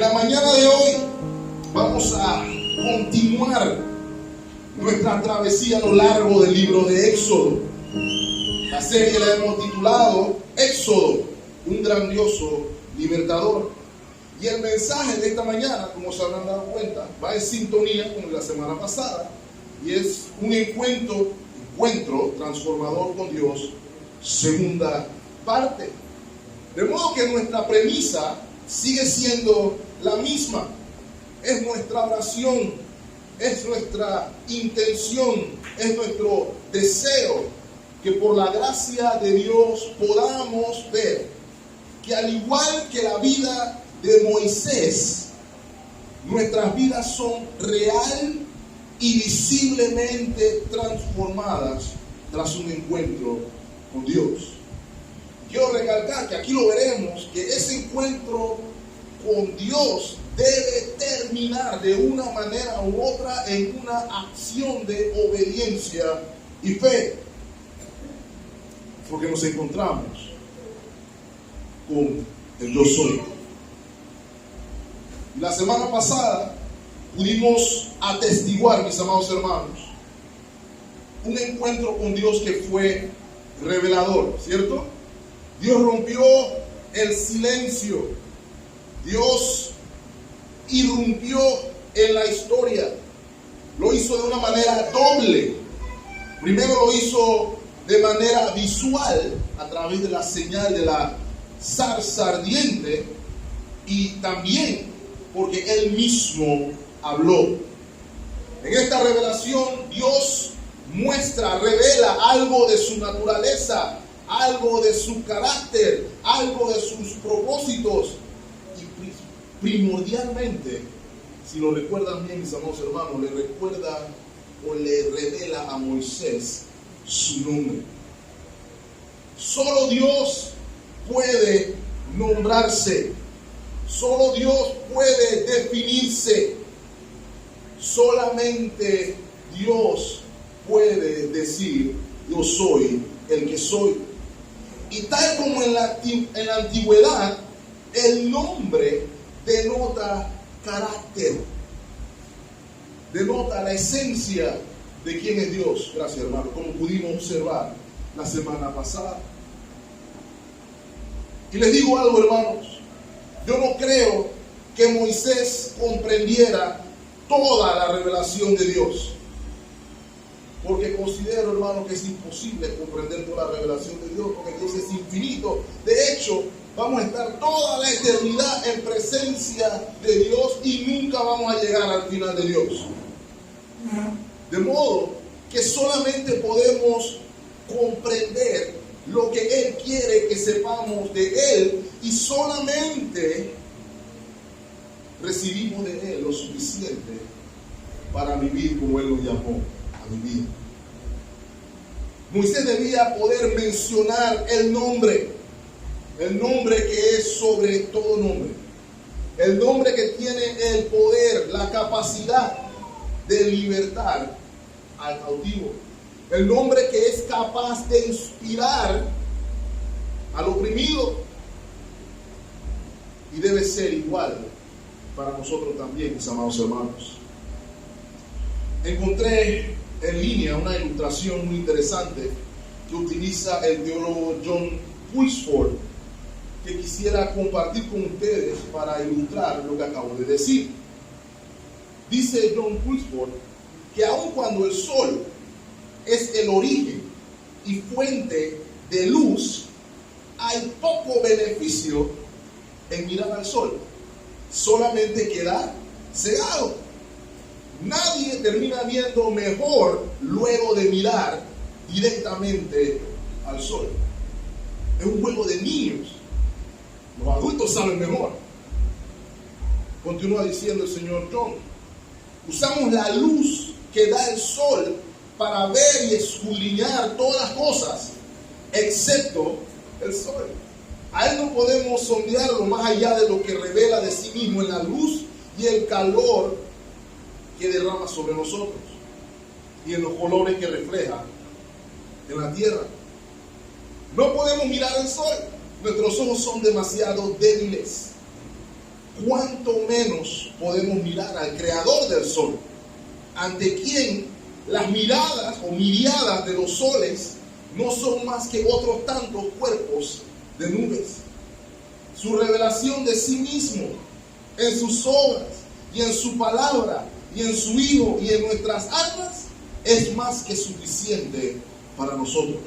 la mañana de hoy vamos a continuar nuestra travesía a lo largo del libro de Éxodo. La serie la hemos titulado Éxodo, un grandioso libertador. Y el mensaje de esta mañana, como se habrán dado cuenta, va en sintonía con la semana pasada. Y es un encuentro transformador con Dios, segunda parte. De modo que nuestra premisa sigue siendo la misma. Es nuestra oración, es nuestra intención, es nuestro deseo que por la gracia de Dios podamos ver que al igual que la vida de Moisés, nuestras vidas son real y visiblemente transformadas tras un encuentro con Dios. Quiero recalcar que aquí lo veremos, que ese encuentro con Dios debe terminar de una manera u otra en una acción de obediencia y fe, porque nos encontramos con el yo soy. La semana pasada pudimos atestiguar, mis amados hermanos, un encuentro con Dios que fue revelador, ¿cierto? Dios rompió el silencio. Dios irrumpió en la historia. Lo hizo de una manera doble. Primero lo hizo de manera visual, a través de la señal de la zarza ardiente, y también porque Él mismo habló. En esta revelación Dios revela algo de su naturaleza, algo de su carácter, algo de sus propósitos, y primordialmente, si lo recuerdan bien, mis amados hermanos, le revela a Moisés su nombre. Solo Dios puede nombrarse, solo Dios puede definirse, solamente Dios puede decir: yo soy el que soy. Y tal como en la antigüedad, el nombre denota carácter, denota la esencia de quién es Dios. Gracias, hermano, como pudimos observar la semana pasada. Y les digo algo, hermanos, yo no creo que Moisés comprendiera toda la revelación de Dios, porque considero, hermano, que es imposible comprender toda la revelación de Dios, porque Dios es infinito. De hecho, vamos a estar toda la eternidad en presencia de Dios y nunca vamos a llegar al final de Dios. De modo que solamente podemos comprender lo que Él quiere que sepamos de Él, y solamente recibimos de Él lo suficiente para vivir como Él nos llamó a vivir. Moisés debía poder mencionar el nombre que es sobre todo nombre, el nombre que tiene el poder, la capacidad de libertar al cautivo, el nombre que es capaz de inspirar al oprimido, y debe ser igual para nosotros también, mis amados hermanos. Encontré en línea una ilustración muy interesante que utiliza el teólogo John Pulsford, que quisiera compartir con ustedes para ilustrar lo que acabo de decir. Dice John Pulsford que aun cuando el sol es el origen y fuente de luz, hay poco beneficio en mirar al sol, solamente quedar cegado. Nadie termina viendo mejor luego de mirar directamente al sol. Es un juego de niños. Los adultos saben mejor. Continúa diciendo el señor John: usamos la luz que da el sol para ver y escudriñar todas las cosas, excepto el sol. A Él no podemos sondearlo más allá de lo que revela de sí mismo en la luz y el calor que derrama sobre nosotros, y en los colores que refleja en la tierra. No podemos mirar el sol, nuestros ojos son demasiado débiles. cuánto menos podemos mirar al creador del sol, ante quien las miradas o miriadas de los soles no son más que otros tantos cuerpos de nubes. Su revelación de sí mismo en sus obras y en su palabra y en su Hijo y en nuestras almas es más que suficiente para nosotros.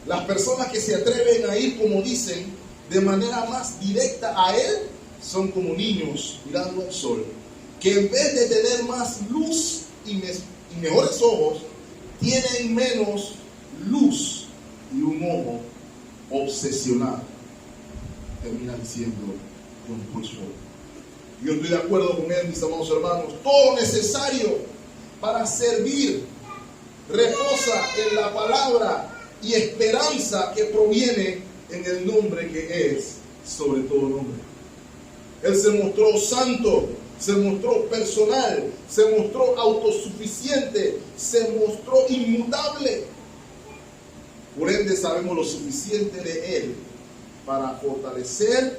Las personas que se atreven a ir, como dicen, de manera más directa a Él, son como niños mirando al sol, que en vez de tener más luz y mejores ojos, tienen menos luz y un ojo obsesionado. Termina diciendo John Pulsford. Yo estoy de acuerdo con él, mis amados hermanos. Todo necesario para servir reposa en la palabra y esperanza que proviene en el nombre que es sobre todo nombre. Él se mostró santo, se mostró personal, se mostró autosuficiente, se mostró inmutable. Por ende sabemos lo suficiente de Él para fortalecer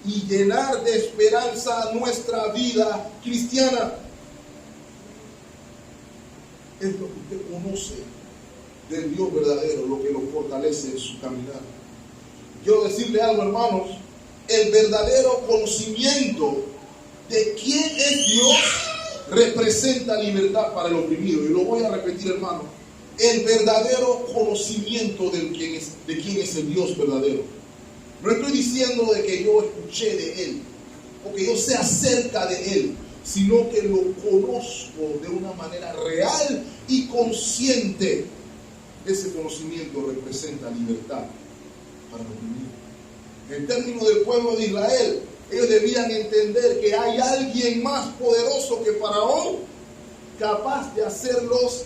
y llenar de esperanza nuestra vida cristiana. Es lo que usted conoce del Dios verdadero, lo que lo fortalece en su caminar. Quiero decirle algo, hermanos, el verdadero conocimiento de quién es Dios representa libertad para el oprimido. Y lo voy a repetir, hermano. El verdadero conocimiento de quién es el Dios verdadero. No estoy diciendo de que yo escuché de Él o que yo sé acerca de Él, sino que lo conozco de una manera real y consciente. Ese conocimiento representa libertad para el oprimido. En términos del pueblo de Israel, ellos debían entender que hay alguien más poderoso que Faraón, capaz de hacerlos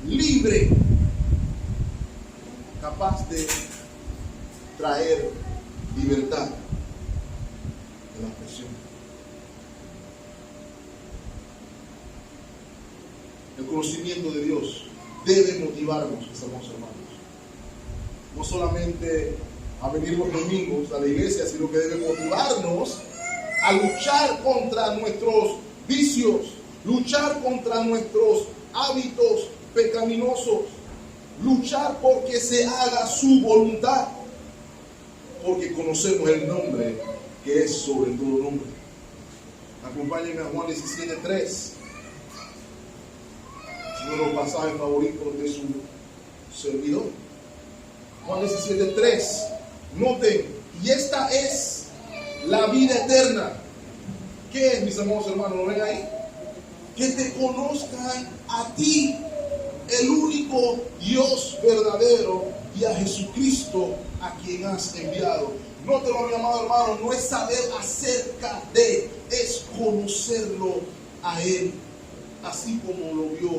libres, capaz de traer libertad de la presión. El conocimiento de Dios debe motivarnos, mis amados hermanos. No solamente a venir los domingos a la iglesia, sino que debe motivarnos a luchar contra nuestros vicios, luchar contra nuestros hábitos pecaminosos, luchar porque se haga su voluntad, porque conocemos el nombre que es sobre todo nombre. Acompáñenme a Juan 17:3, uno de los pasajes favoritos de su servidor. Juan 17:3, noten, y esta es la vida eterna. ¿Qué es, mis amados hermanos? ¿Lo ven ahí? Que te conozcan a ti, el único Dios verdadero, y a Jesucristo a quien has enviado. Nótelo, mi amado hermano, no es saber acerca de, es conocerlo a Él, así como lo vio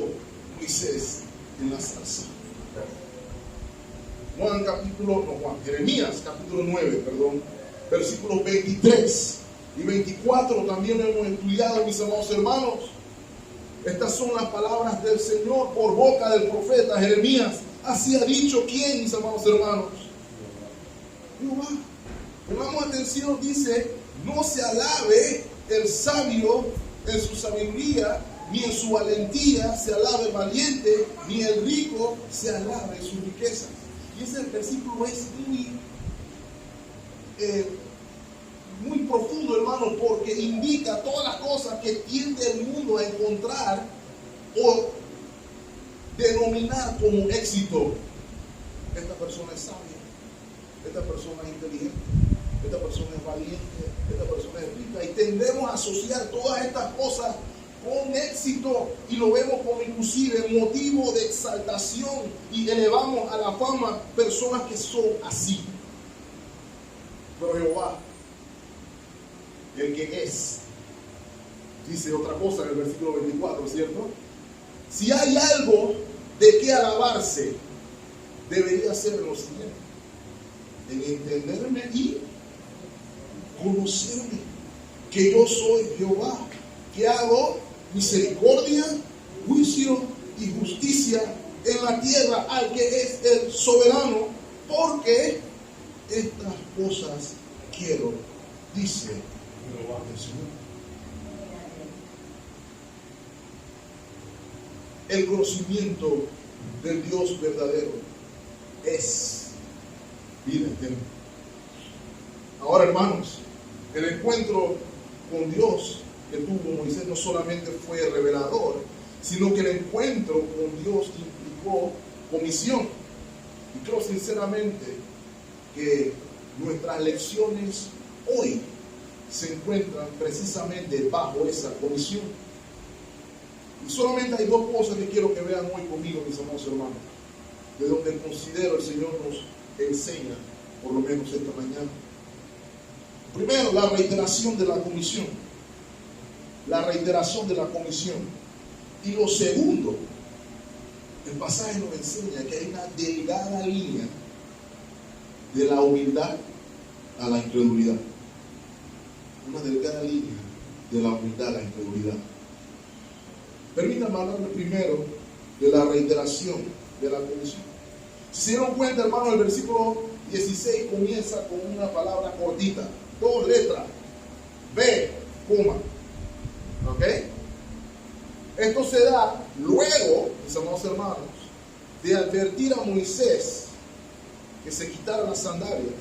Moisés en la zarza. Jeremías capítulo 9, versículos 23 y 24 también lo hemos estudiado, mis amados hermanos. Estas son las palabras del Señor por boca del profeta Jeremías. Así ha dicho ¿quién, mis amados hermanos? Jehová. Pongamos atención, dice: no se alabe el sabio en su sabiduría, ni en su valentía se alabe el valiente, ni el rico se alabe en sus riquezas. Y ese versículo es muy profundo, hermano, porque indica todas las cosas que tiende el mundo a encontrar o denominar como éxito. Esta persona es sabia, esta persona es inteligente, esta persona es valiente, esta persona es rica, y tendemos a asociar todas estas cosas con éxito, y lo vemos como inclusive motivo de exaltación, y elevamos a la fama personas que son así. Pero Jehová, el que es, dice otra cosa en el versículo 24, ¿cierto? Si hay algo de qué alabarse, debería ser lo siguiente: en entenderme y conocerme, que yo soy Jehová, que hago misericordia, juicio y justicia en la tierra al que es el soberano, porque estas cosas quiero, dice Jehová del Señor. El conocimiento del Dios verdadero es vida eterna. Ahora, hermanos, el encuentro con Dios que tuvo Moisés no solamente fue revelador, sino que el encuentro con Dios implicó comisión. Y creo sinceramente que nuestras lecciones hoy se encuentran precisamente bajo esa comisión. Y solamente hay dos cosas que quiero que vean hoy conmigo, mis amados hermanos, de donde considero el Señor nos enseña, por lo menos esta mañana. Primero, la reiteración de la comisión. La reiteración de la comisión. Y lo segundo, el pasaje nos enseña que hay una delgada línea de la humildad a la incredulidad. Una delgada línea de la humildad a la incredulidad. Permítanme hablarle primero de la reiteración de la comisión. Si se dieron cuenta, hermano, el versículo 16 comienza con una palabra cortita, 2 letras, B, coma. ¿Ok? Esto se da luego, mis amados hermanos, de advertir a Moisés que se quitara las sandalias,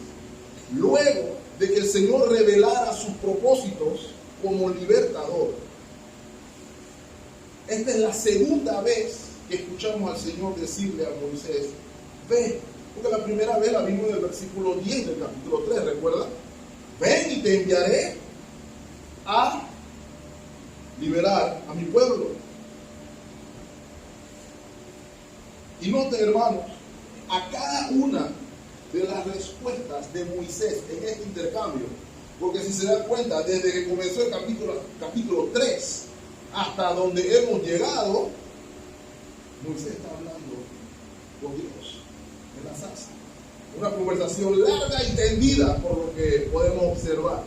luego de que el Señor revelara sus propósitos como libertador. Esta es la segunda vez que escuchamos al Señor decirle a Moisés, ve, porque la primera vez la vimos en el versículo 10 del capítulo 3, ¿recuerda? Ven y te enviaré a liberar a mi pueblo. Y noten, hermanos, a cada una de las respuestas de Moisés en este intercambio, porque si se dan cuenta, desde que comenzó el capítulo 3 hasta donde hemos llegado, Moisés está hablando con Dios en la zarza. Una conversación larga y tendida, por lo que podemos observar.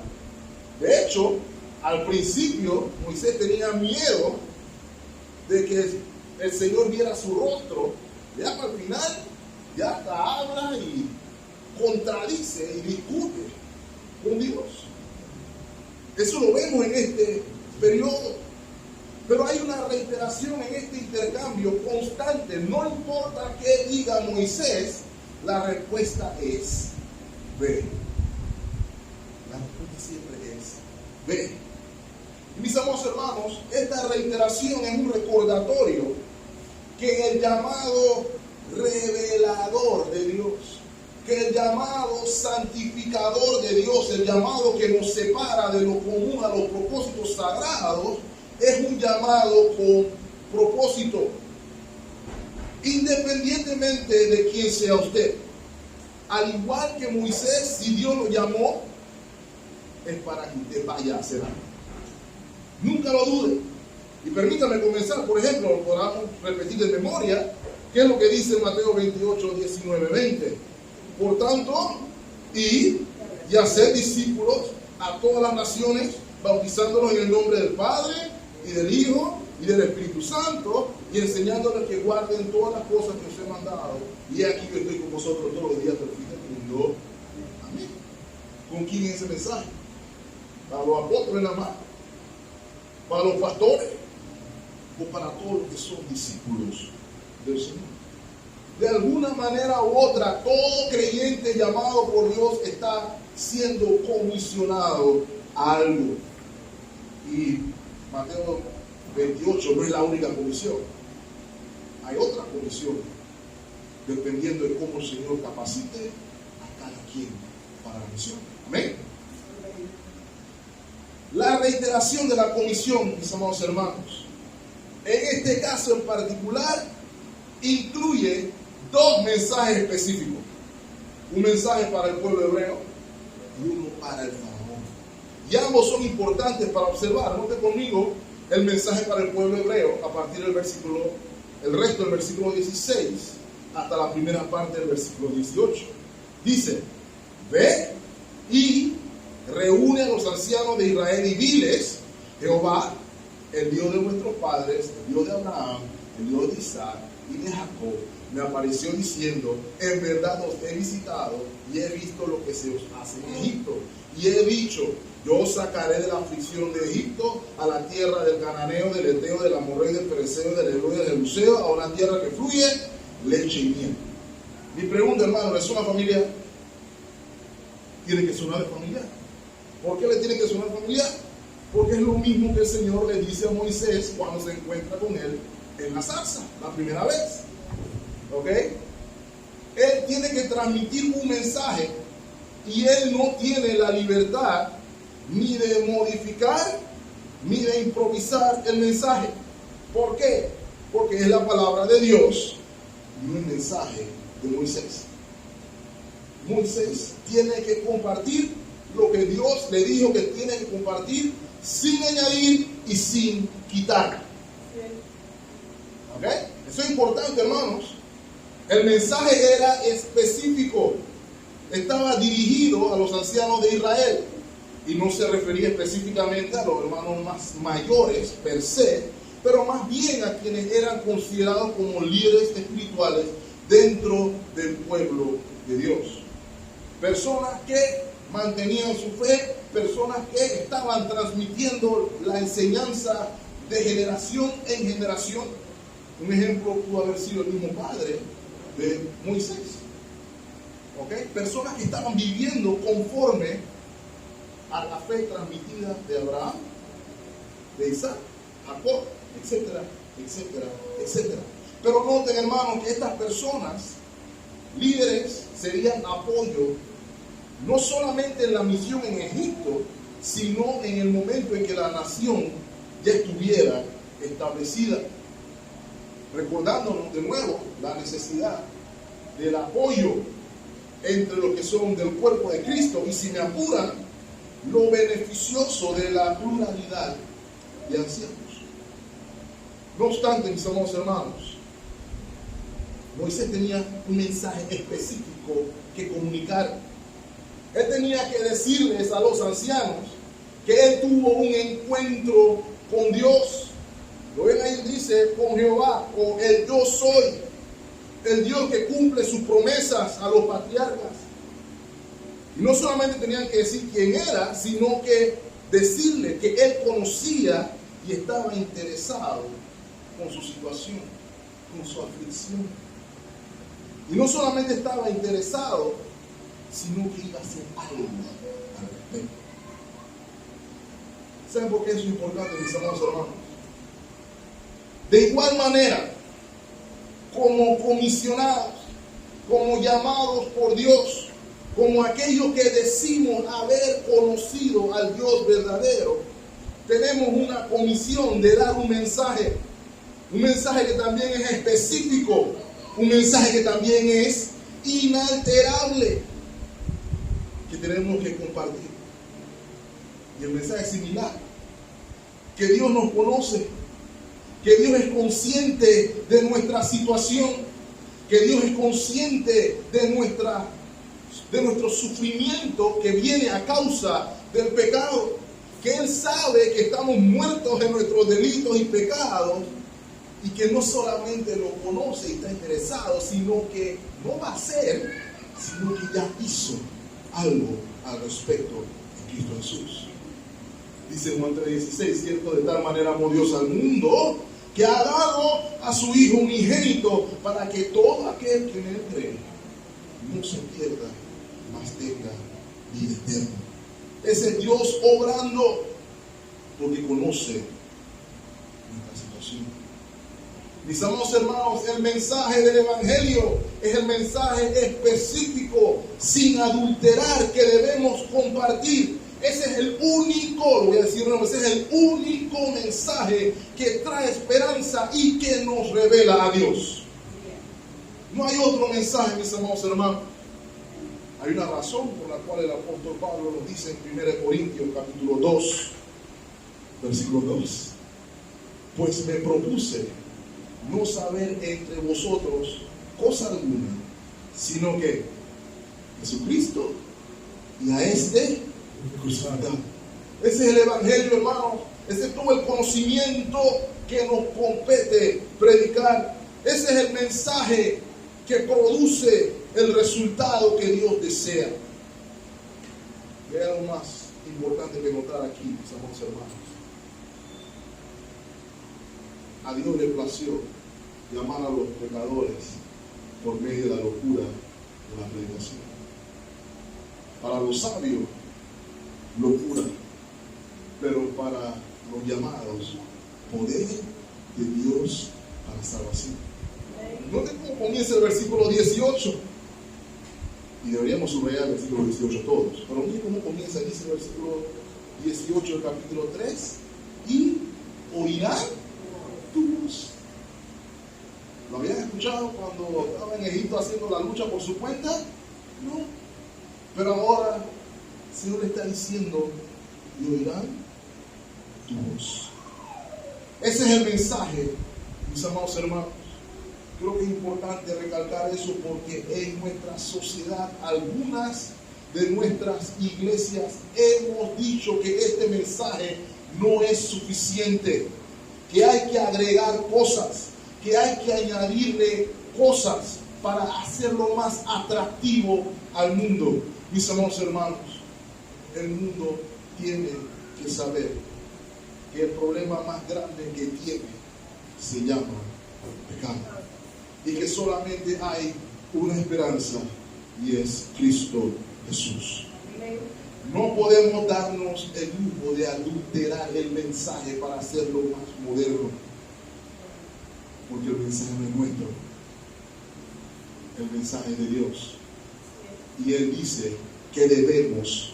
De hecho, al principio Moisés tenía miedo de que el Señor viera su rostro. Ya para el final, ya hasta habla y contradice y discute con Dios. Eso lo vemos en este periodo. Pero hay una reiteración en este intercambio constante. No importa qué diga Moisés, la respuesta es ve. La respuesta siempre es ve. Y mis amados hermanos, esta reiteración es un recordatorio que el llamado revelador de Dios, que el llamado santificador de Dios, el llamado que nos separa de lo común a los propósitos sagrados, es un llamado con propósito, independientemente de quién sea usted. Al igual que Moisés, si Dios lo llamó, es para que usted vaya a hacer algo. Nunca lo dude. Y permítame comenzar, por ejemplo, lo podamos repetir de memoria, ¿qué es lo que dice Mateo 28, 19, 20? Por tanto, id y haced discípulos a todas las naciones, bautizándolos en el nombre del Padre, y del Hijo, y del Espíritu Santo, y enseñándoles que guarden todas las cosas que os he mandado. Y aquí yo estoy con vosotros todos los días hasta el fin del mundo. Amén. ¿Con quién es ese mensaje? Para los apóstoles nada más, para los pastores, o para todos los que son discípulos del Señor. De alguna manera u otra, todo creyente llamado por Dios está siendo comisionado a algo. Y Mateo 28 no es la única comisión. Hay otra comisión, dependiendo de cómo el Señor capacite a cada quien para la misión. Amén. La reiteración de la comisión, mis amados hermanos, en este caso en particular, incluye 2 mensajes específicos. Un mensaje para el pueblo hebreo y uno para el faraón. Y ambos son importantes para observar. Note conmigo el mensaje para el pueblo hebreo a partir del versículo, el resto del versículo 16 hasta la primera parte del versículo 18. Dice, ve y reúne a los ancianos de Israel y diles, Jehová, el Dios de vuestros padres, el Dios de Abraham, el Dios de Isaac y de Jacob, me apareció diciendo, en verdad os he visitado y he visto lo que se os hace en Egipto. Y he dicho, Yo os sacaré de la aflicción de Egipto a la tierra del cananeo, del eteo, del amorreo, del pereceo, del hebreo y del jebuseo, a una tierra que fluye leche y miel. Mi pregunta, hermano, ¿es una familia? Tiene que sonar de familiar. ¿Por qué le tiene que sonar familiar? Porque es lo mismo que el Señor le dice a Moisés cuando se encuentra con él en la zarza, la primera vez. ¿Ok? Él tiene que transmitir un mensaje y él no tiene la libertad ni de modificar ni de improvisar el mensaje. ¿Por qué? Porque es la palabra de Dios y un mensaje de Moisés. Moisés tiene que compartir lo que Dios le dijo que tiene que compartir sin añadir y sin quitar. ¿Ok? Eso es importante, hermanos. El mensaje era específico. Estaba dirigido a los ancianos de Israel y no se refería específicamente a los hermanos más mayores per se, pero más bien a quienes eran considerados como líderes espirituales dentro del pueblo de Dios. Personas que mantenían su fe, personas que estaban transmitiendo la enseñanza de generación en generación. Un ejemplo pudo haber sido el mismo padre de Moisés. ¿Okay? Personas que estaban viviendo conforme a la fe transmitida de Abraham, de Isaac, Jacob, etcétera, etcétera, etcétera. Pero noten, hermanos, que estas personas, líderes, serían apoyo no solamente en la misión en Egipto, sino en el momento en que la nación ya estuviera establecida. Recordándonos de nuevo la necesidad del apoyo entre los que son del cuerpo de Cristo, y si me apuran, lo beneficioso de la pluralidad de ancianos. No obstante, mis amados hermanos, Moisés tenía un mensaje específico que comunicar. Él tenía que decirles a los ancianos que él tuvo un encuentro con Dios. Lo ven ahí, dice, con Jehová, o el yo soy, el Dios que cumple sus promesas a los patriarcas. Y no solamente tenían que decir quién era, sino que decirle que él conocía y estaba interesado con su situación, con su aflicción. Y no solamente estaba interesado, sino que iba a hacer algo al respecto. ¿Saben por qué eso es importante, mis amados hermanos? De igual manera, como comisionados, como llamados por Dios, como aquellos que decimos haber conocido al Dios verdadero, tenemos una comisión de dar un mensaje que también es específico, un mensaje que también es inalterable, que tenemos que compartir. Y el mensaje es similar, que Dios nos conoce, que Dios es consciente de nuestra situación, que Dios es consciente de nuestro sufrimiento que viene a causa del pecado, que Él sabe que estamos muertos en nuestros delitos y pecados, y que no solamente lo conoce y está interesado, sino que no va a hacer, sino que ya hizo algo al respecto de Cristo Jesús. Dice Juan 3:16, cierto, de tal manera amó Dios al mundo, que ha dado a su Hijo unigénito, para que todo aquel que en Él cree no se pierda, mas tenga vida eterna. Ese es Dios obrando, porque conoce nuestra situación. Mis amados hermanos, el mensaje del Evangelio es el mensaje específico, sin adulterar, que debemos compartir. Ese es el único, lo voy a decir una vez, ese es el único mensaje que trae esperanza y que nos revela a Dios. No hay otro mensaje, mis amados hermanos. Hay una razón por la cual el apóstol Pablo nos dice en 1 Corintios capítulo 2, versículo 2. Pues me propuse no saber entre vosotros cosa alguna, sino que Jesucristo y a este crucificado. Ese es el Evangelio, hermanos. Ese es todo el conocimiento que nos compete predicar. Ese es el mensaje que produce el resultado que Dios desea. Vean más. importante que notar aquí, mis amados hermanos. A Dios le plació llamar a los pecadores por medio de la locura de la predicación. Para los sabios, locura, pero para los llamados, poder de Dios para salvación. Noten cómo comienza el versículo 18. Y deberíamos subrayar el versículo 18 todos. Pero miren cómo comienza, dice el versículo 18 del capítulo 3. Y oirán tu voz. ¿Lo habían escuchado cuando estaba en Egipto haciendo la lucha por su cuenta? No. Pero ahora el Señor le está diciendo, y oirán tu voz. Ese es el mensaje, mis amados hermanos. Creo que es importante recalcar eso porque en nuestra sociedad, algunas de nuestras iglesias hemos dicho que este mensaje no es suficiente, que hay que agregar cosas, que hay que añadirle cosas para hacerlo más atractivo al mundo. Mis amados hermanos, el mundo tiene que saber que el problema más grande que tiene se llama pecado. Y que solamente hay una esperanza y es Cristo Jesús. No podemos darnos el lujo de adulterar el mensaje para hacerlo más moderno. Porque el mensaje no es nuestro. El mensaje es de Dios. Y Él dice que debemos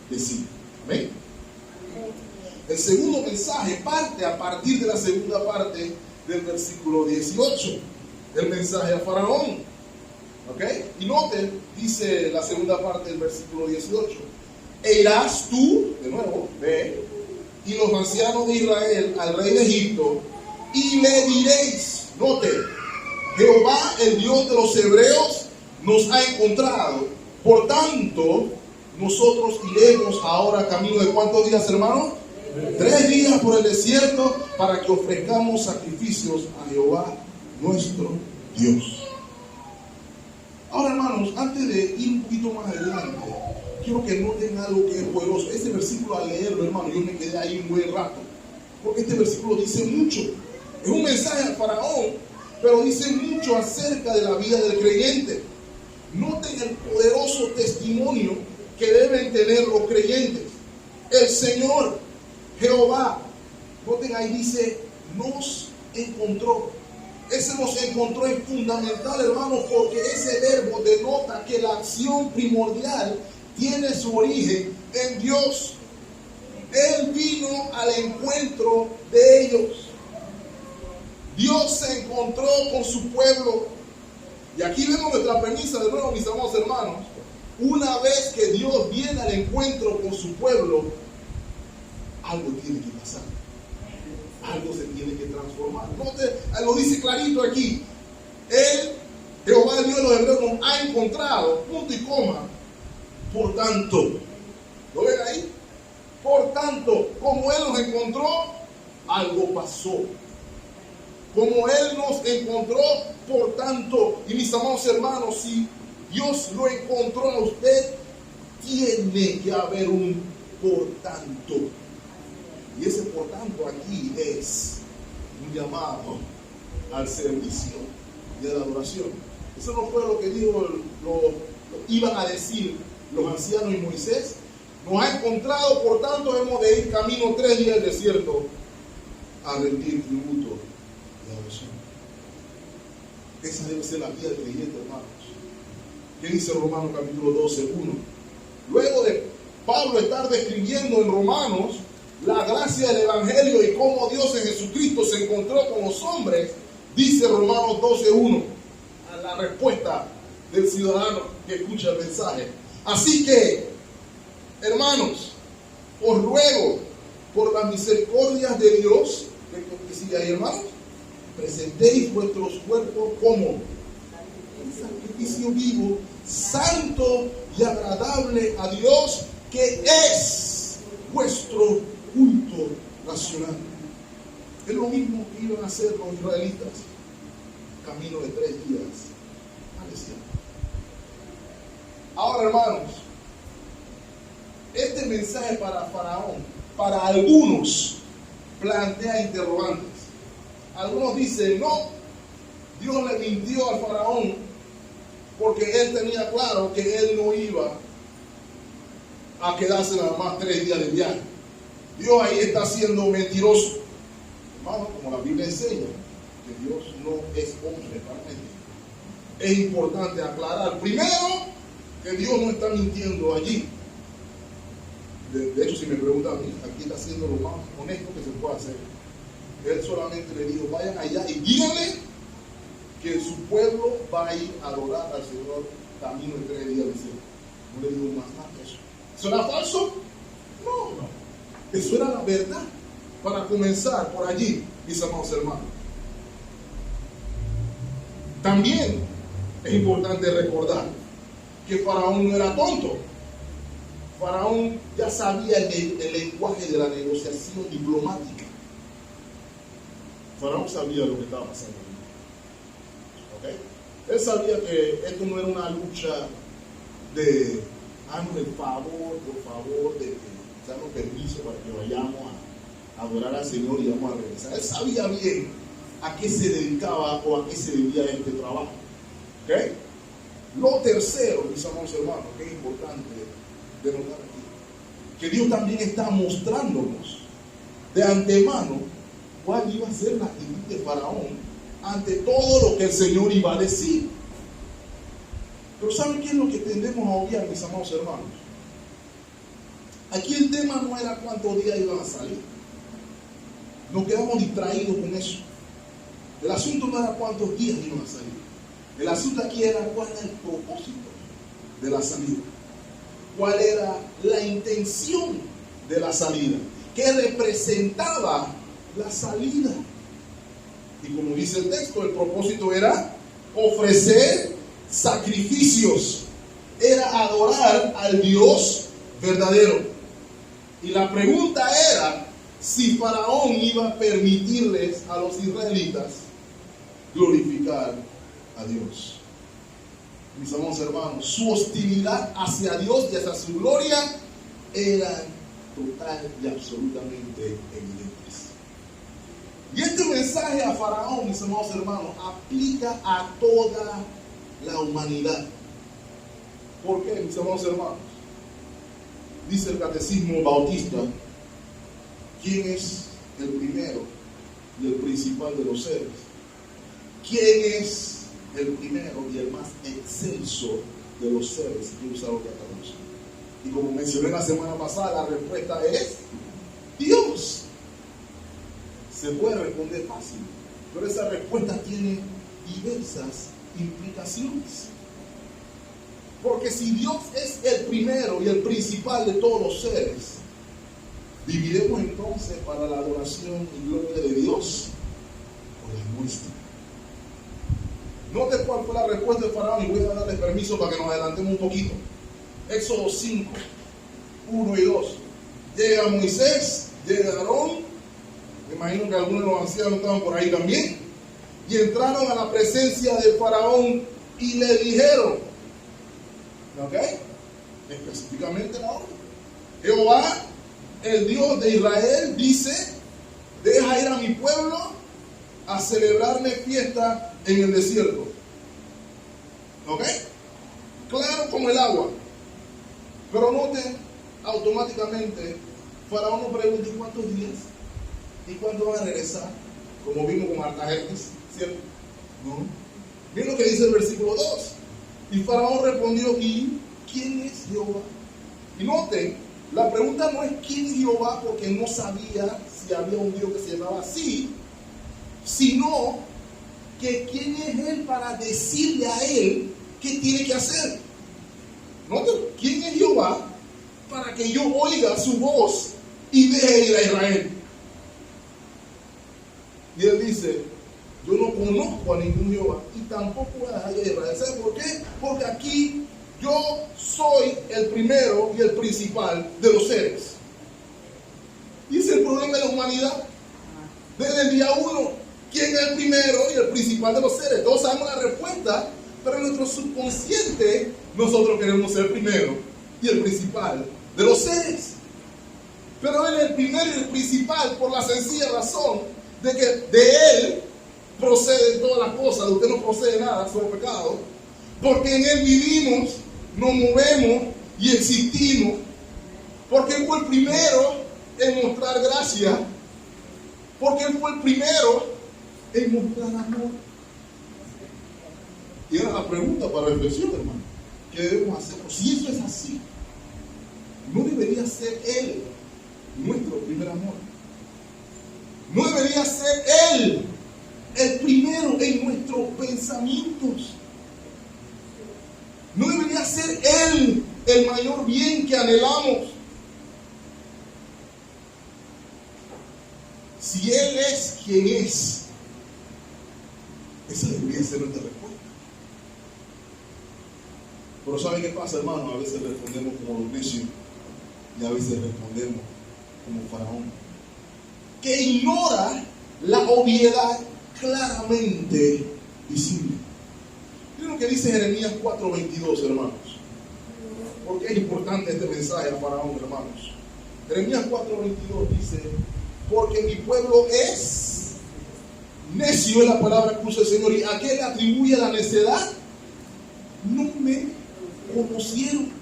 decir. ¿Amén? El segundo mensaje parte a partir de la segunda parte del versículo 18. El mensaje a Faraón. ¿Ok? Y noten, dice la segunda parte del versículo 18. E irás tú, de nuevo, ve, y los ancianos de Israel al rey de Egipto, y le diréis, note, Jehová, el Dios de los hebreos, nos ha encontrado. Por tanto, nosotros iremos ahora camino de ¿cuántos días, hermanos? 3 días por el desierto para que ofrezcamos sacrificios a Jehová nuestro Dios. Ahora, hermanos, antes de ir un poquito más adelante, quiero que noten algo que es poderoso. Este versículo, al leerlo, hermano, yo me quedé ahí un buen rato, porque este versículo dice mucho. Es un mensaje al faraón, pero dice mucho acerca de la vida del creyente. Noten el poderoso testimonio que deben tener los creyentes. El Señor Jehová, noten ahí dice, nos encontró. Ese nos encontró es fundamental, hermanos, porque ese verbo denota que la acción primordial tiene su origen en Dios. Él vino al encuentro de ellos. Dios se encontró con su pueblo. Y aquí vemos nuestra premisa de nuevo, mis amados hermanos. Una vez que Dios viene al encuentro con su pueblo, algo tiene que pasar. Algo se tiene que transformar. Lo dice clarito aquí. Él, Jehová, Dios de los hebreos, nos ha encontrado, punto y coma. Por tanto, ¿lo ven ahí? Por tanto, como Él nos encontró, algo pasó. Como Él nos encontró, por tanto, y mis amados hermanos, si Dios lo encontró a usted, tiene que haber un por tanto. Y ese por tanto aquí es un llamado al servicio y a la adoración. Eso no fue lo que dijo, lo iban a decir los ancianos y Moisés. Nos ha encontrado, por tanto hemos de ir camino 3 días al desierto a rendir tributo de adoración. Esa debe ser la vida del creyente, hermanos. ¿Qué dice Romanos capítulo 12, 1? Luego de Pablo estar describiendo en Romanos la gracia del Evangelio y cómo Dios en Jesucristo se encontró con los hombres, dice Romanos 12:1, a la respuesta del ciudadano que escucha el mensaje. Así que, hermanos, os ruego por las misericordias de Dios, que sigue ahí, hermanos, presentéis vuestros cuerpos como un sacrificio vivo, santo y agradable a Dios, que es vuestro culto racional. Es lo mismo que iban a hacer los israelitas, camino de 3 días al desierto. Ahora, hermanos, este mensaje para Faraón, para algunos, plantea interrogantes. Algunos dicen, no, Dios le mintió al Faraón porque él tenía claro que él no iba a quedarse nada más 3 días de viaje. Dios ahí está siendo mentiroso. Hermano, como la Biblia enseña, que Dios no es hombre para mentir. Es importante aclarar primero que Dios no está mintiendo allí. De hecho, si me preguntan a mí, aquí está haciendo lo más honesto que se puede hacer. Él solamente le dijo, vayan allá y díganle que su pueblo va a ir a adorar al Señor camino de 3 días de cielo. No le digo más nada que eso. ¿Eso era falso? No. Eso era la verdad. Para comenzar por allí, mis amados hermanos. También es importante recordar que Faraón no era tonto. Faraón ya sabía el lenguaje de la negociación diplomática. Faraón sabía lo que estaba pasando. ¿Okay? Él sabía que esto no era una lucha de haznos el favor, por favor, de darnos permiso para que vayamos a adorar al Señor y vamos a regresar. Él sabía bien a qué se dedicaba o a qué se debía este trabajo. ¿Okay? Lo tercero, mis amados hermanos, que es importante de notar aquí, que Dios también está mostrándonos de antemano cuál iba a ser la actitud de Faraón ante todo lo que el Señor iba a decir. Pero ¿saben qué es lo que tendemos a obviar, mis amados hermanos? Aquí el tema no era cuántos días iban a salir. Nos quedamos distraídos con eso. El asunto no era cuántos días iban a salir. El asunto aquí era cuál era el propósito de la salida. Cuál era la intención de la salida. ¿Qué representaba la salida? Y como dice el texto, el propósito era ofrecer sacrificios. Era adorar al Dios verdadero. Y la pregunta era si Faraón iba a permitirles a los israelitas glorificar a Dios. Mis amados hermanos, su hostilidad hacia Dios y hacia su gloria eran total y absolutamente evidentes. Y este mensaje a Faraón, mis amados hermanos, aplica a toda la humanidad. ¿Por qué, mis amados hermanos? Dice el Catecismo Bautista, ¿quién es el primero y el principal de los seres? ¿Quién es el primero y el más excelso de los seres que usa los catálogos? Y como mencioné la semana pasada, la respuesta es Dios. Se puede responder fácil, pero esa respuesta tiene diversas implicaciones. Porque si Dios es el primero y el principal de todos los seres, ¿viviremos entonces para la adoración y gloria de Dios o la nuestra? Note cuál fue la respuesta de Faraón y voy a darle permiso para que nos adelantemos un poquito. Éxodo 5, 1 y 2. Llega Moisés, llega Aarón, me imagino que algunos de los ancianos estaban por ahí también, y entraron a la presencia de Faraón y le dijeron, ¿ok? Específicamente la orden. Jehová, el Dios de Israel, dice, deja ir a mi pueblo a celebrarme fiesta en el desierto. ¿Ok? Claro como el agua. Pero noten, automáticamente, Faraón nos pregunta, ¿y cuántos días? ¿Y cuándo van a regresar? Como vimos con Artajerjes, ¿cierto? ¿No? Miren lo que dice el versículo 2. Y Faraón respondió, ¿y quién es Jehová? Y noten, la pregunta no es quién es Jehová, porque no sabía si había un Dios que se llamaba así, sino que quién es él para decirle a él qué tiene que hacer. Noten, ¿quién es Jehová para que yo oiga su voz y deje ir a Israel? Y él dice, yo no conozco a ningún Jehová y tampoco voy a dejar ir a Israel. ¿Sabe por qué? Porque aquí yo soy el primero y el principal de los seres. Y ese es el problema de la humanidad. Desde el día 1, ¿quién es el primero y el principal de los seres? Todos sabemos la respuesta, pero en nuestro subconsciente nosotros queremos ser el primero y el principal de los seres. Pero Él es el primero y el principal por la sencilla razón de que de Él proceden todas las cosas. De usted no procede nada, solo pecado. Porque en Él vivimos, nos movemos y existimos. Porque Él fue el primero en mostrar gracia. Porque Él fue el primero en mostrar amor. Y ahora la pregunta para reflexión, hermano. ¿Qué debemos hacer? Si eso es así, ¿no debería ser Él nuestro primer amor? ¿No debería ser Él el primero en nuestros pensamientos? ¿No debería ser Él el mayor bien que anhelamos? Si Él es quien es, esa debería ser nuestra respuesta. Pero ¿saben qué pasa, hermano? A veces respondemos como los necios y a veces respondemos como Faraón, que ignora la obviedad claramente visible. Miren lo que dice Jeremías 4:22, hermanos. Porque es importante este mensaje a Faraón, hermanos. Jeremías 4:22 dice: porque mi pueblo es necio, es la palabra que usa el Señor, y a qué le atribuye la necedad, no me conocieron.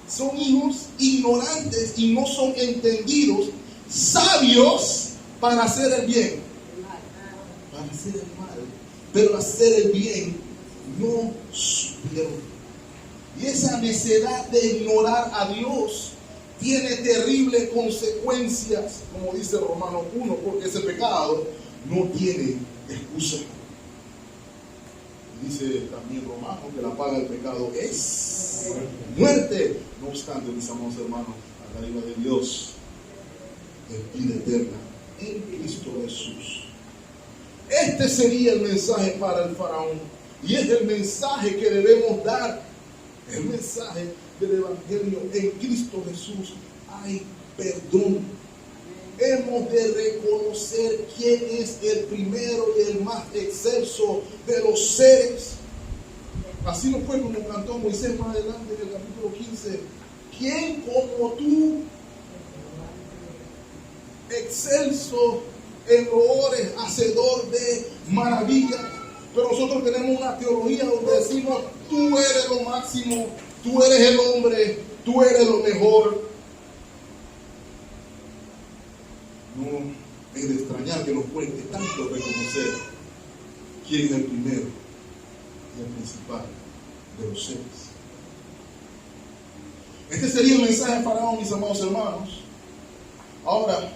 Son hijos ignorantes y no son entendidos, sabios para hacer el bien, para hacer el mal, pero hacer el bien no supieron. Y esa necedad de ignorar a Dios tiene terribles consecuencias, como dice Romanos 1, porque ese pecado no tiene excusa. Dice también Romanos que la paga del pecado es muerte. No obstante, mis amados hermanos, a la ira de Dios es vida eterna en Cristo Jesús. Este sería el mensaje para el Faraón, y es el mensaje que debemos dar, el mensaje del Evangelio. En Cristo Jesús hay perdón. Hemos de reconocer quién es el primero y el más excelso de los seres. Así lo fue como cantó Moisés más adelante en el capítulo 15. ¿Quién como tú, excelso en loores, hacedor de maravillas? Pero nosotros tenemos una teología donde decimos: tú eres lo máximo, tú eres el hombre, tú eres lo mejor. No es de extrañar que nos cueste tanto reconocer quién es el primero y el principal de los seres. Este sería el mensaje de Faraón, mis amados hermanos. Ahora,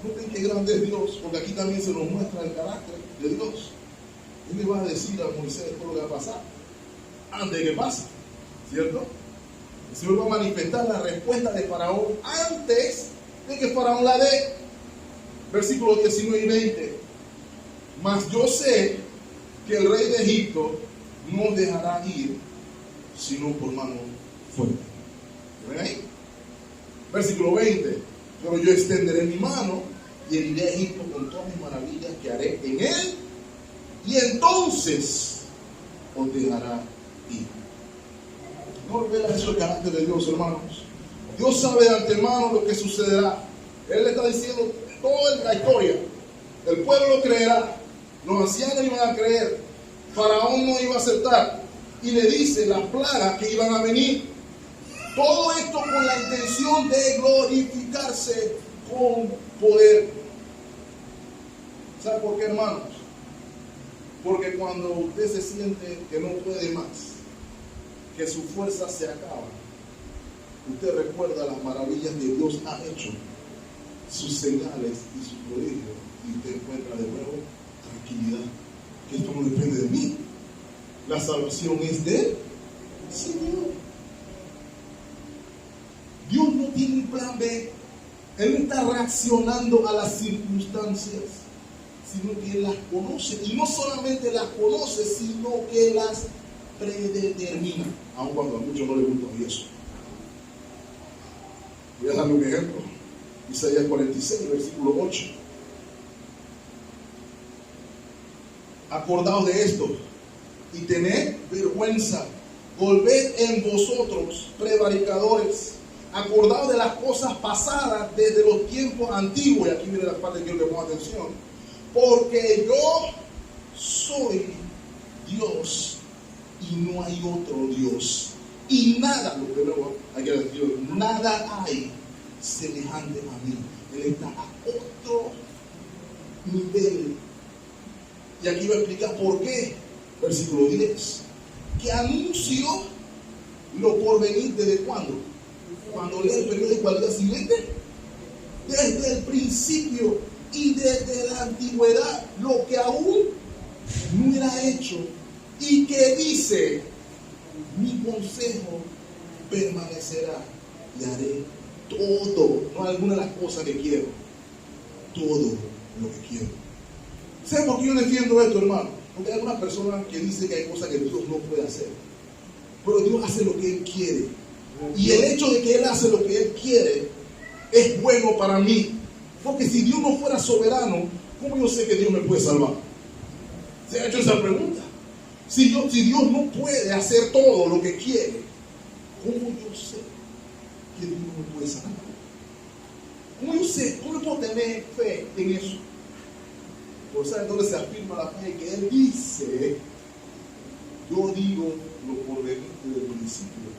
noten qué grande es Dios, porque aquí también se nos muestra el carácter de Dios. Él le va a decir a Moisés todo lo que va a pasar antes de que pase, ¿cierto? El Señor va a manifestar la respuesta de Faraón antes de que Faraón la dé. Versículos 19 y 20. Mas yo sé que el rey de Egipto no dejará ir sino por mano fuerte. ¿Ven ahí? Versículo 20. Pero yo extenderé mi mano y heriré a Egipto con todas mis maravillas que haré en él, y entonces os dejará ir. No revela eso el carácter de Dios, hermanos. Dios sabe de antemano lo que sucederá. Él le está diciendo toda la historia. El pueblo creerá, los ancianos iban a creer, Faraón no iba a aceptar, y le dice las plagas que iban a venir. Todo esto con la intención de glorificarse con poder. ¿Sabe por qué, hermanos? Porque cuando usted se siente que no puede más, que su fuerza se acaba, usted recuerda las maravillas que Dios ha hecho, sus señales y sus prodigios, y usted encuentra de nuevo tranquilidad, que esto no depende de mí, la salvación es de Señor. Dios no tiene un plan B. Él no está reaccionando a las circunstancias, sino que las conoce, y no solamente las conoce, sino que las predetermina, aun cuando a muchos no les gusta eso. Voy a darle un ejemplo. Isaías 46, versículo 8. Acordaos de esto y tened vergüenza, volved en vosotros, prevaricadores, acordado de las cosas pasadas desde los tiempos antiguos. Y aquí viene la parte que quiero que ponga atención. Porque yo soy Dios y no hay otro Dios. Y nada, lo primero hay que decir, nada hay semejante a mí. Él está a otro nivel. Y aquí voy a explicar por qué. Versículo 10. Que anunció lo por venir desde cuándo. Cuando lee el periódico al día siguiente. Desde el principio y desde la antigüedad. Lo que aún no era hecho. Y que dice: mi consejo permanecerá y haré todo, no alguna de las cosas que quiero, todo lo que quiero. ¿Saben por qué yo defiendo esto, hermano? Porque hay algunas personas que dicen que hay cosas que Dios no puede hacer, pero Dios hace lo que Él quiere, y el hecho de que Él hace lo que Él quiere es bueno para mí, porque si Dios no fuera soberano, ¿cómo yo sé que Dios me puede salvar? ¿Se ha hecho esa pregunta? Si Dios no puede hacer todo lo que quiere, ¿cómo yo sé que Dios no me puede salvar? ¿Cómo yo sé? ¿Cómo puedo tener fe en eso? Por eso entonces se afirma la fe que Él dice: yo digo lo por venir desde el principio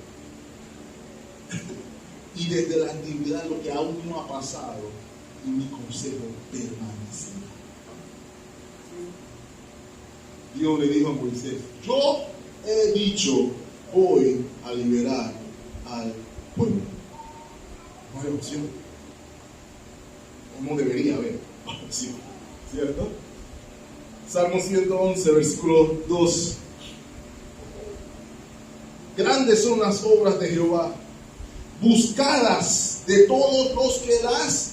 y desde la antigüedad lo que aún no ha pasado, y mi consejo permanecerá. Dios le dijo a Moisés: yo he dicho, voy a liberar al pueblo. No hay opción. O no debería haber opción, ¿cierto? Salmo 111, versículo 2. Grandes son las obras de Jehová, buscadas de todos los que las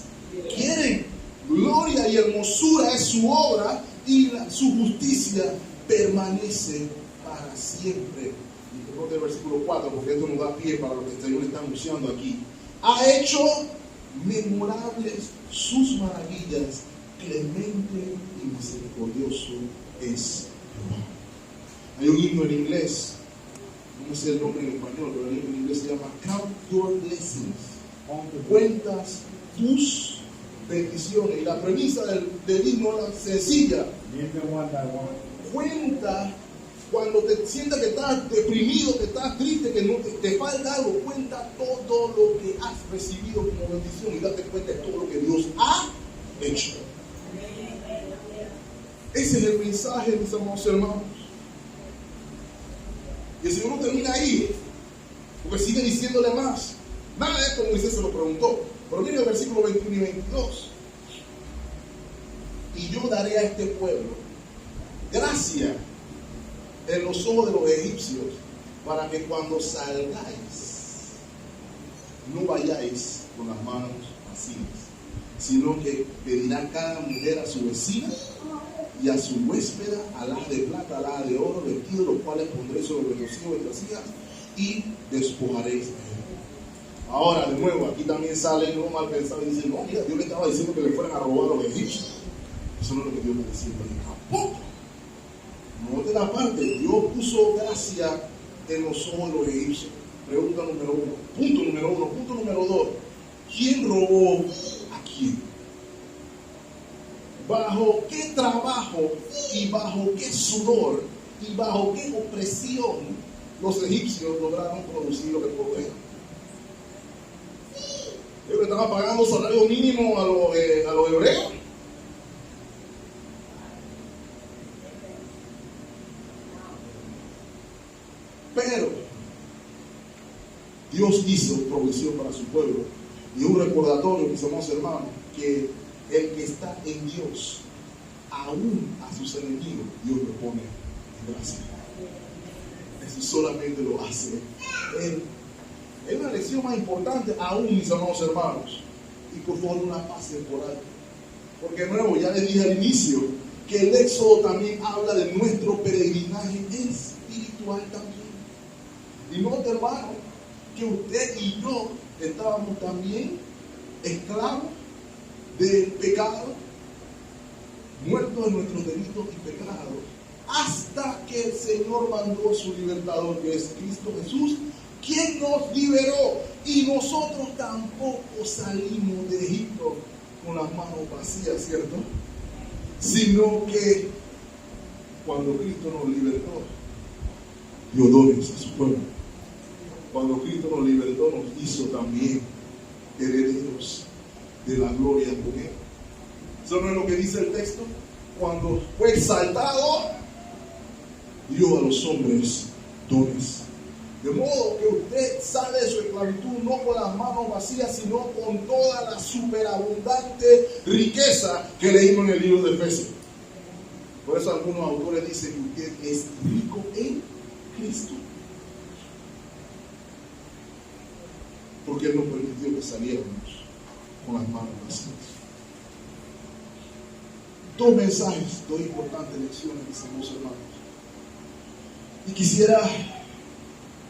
quieren. Gloria y hermosura es su obra, y su justicia permanece para siempre. Y tengo el versículo 4, porque esto nos da pie para lo que el Señor está anunciando aquí. Ha hecho memorables sus maravillas, clemente y misericordioso es Jehová. Hay un himno en inglés, no sé el nombre en español, pero el himno en inglés se llama Count Your Blessings. Cuentas tus bendiciones. Y la premisa del himno es sencilla. Cuenta cuando te sientas que estás deprimido, que estás triste, que no te falta algo. Cuenta todo lo que has recibido como bendición y date cuenta de todo lo que Dios ha hecho. Ese es el mensaje, mis amados hermanos. Y el Señor no termina ahí, porque sigue diciéndole más. Nada de esto Moisés se lo preguntó. Pero mire el versículo 21 y 22. Y yo daré a este pueblo gracia en los ojos de los egipcios, para que cuando salgáis no vayáis con las manos vacías, sino que pedirá cada mujer a su vecina y a su huéspeda alhajas de plata, alhajas de oro, vestidos, los cuales pondréis sobre los hijos de las hijas y despojaréis a él. Ahora, de nuevo, aquí también sale no mal pensado y dice: no, mira, Dios le estaba diciendo que le fueran a robar a los egipcios. Eso no es lo que Dios le decía, pero tampoco. No de la parte, Dios puso gracia en los ojos de los egipcios. Pregunta número 1. Punto número 1. Punto número 2. ¿Quién robó a quién? ¿Bajo qué trabajo y bajo qué sudor y bajo qué opresión los egipcios lograron producir lo que produjeron? Ellos le estaban pagando salario mínimo a los hebreos. Pero Dios hizo provisión para su pueblo. Y un recordatorio, mis amados hermanos, que el que está en Dios, aún a sus enemigos, Dios lo pone en gracia. Eso solamente lo hace Él. Es la lección más importante aún, mis amados hermanos. Y por favor, una paz temporal. Porque de nuevo, ya les dije al inicio, que el Éxodo también habla de nuestro peregrinaje espiritual también. Y note, hermano, que usted y yo estábamos también esclavos del pecado, muertos en nuestros delitos y pecados, hasta que el Señor mandó a su libertador, que es Cristo Jesús, ¿Quién nos liberó? Y nosotros tampoco salimos de Egipto con las manos vacías, ¿cierto? Sino que cuando Cristo nos libertó, dio dones a su pueblo. Cuando Cristo nos libertó, nos hizo también herederos de la gloria con Él. ¿Eso no es lo que dice el texto? Cuando fue exaltado, dio a los hombres dones. De modo que usted sale de su esclavitud no con las manos vacías, sino con toda la superabundante riqueza que leímos en el libro de Efesios. Por eso algunos autores dicen que usted es rico en Cristo. Porque Él nos permitió que saliéramos con las manos vacías. Dos mensajes, dos importantes lecciones, mis amados hermanos. Y quisiera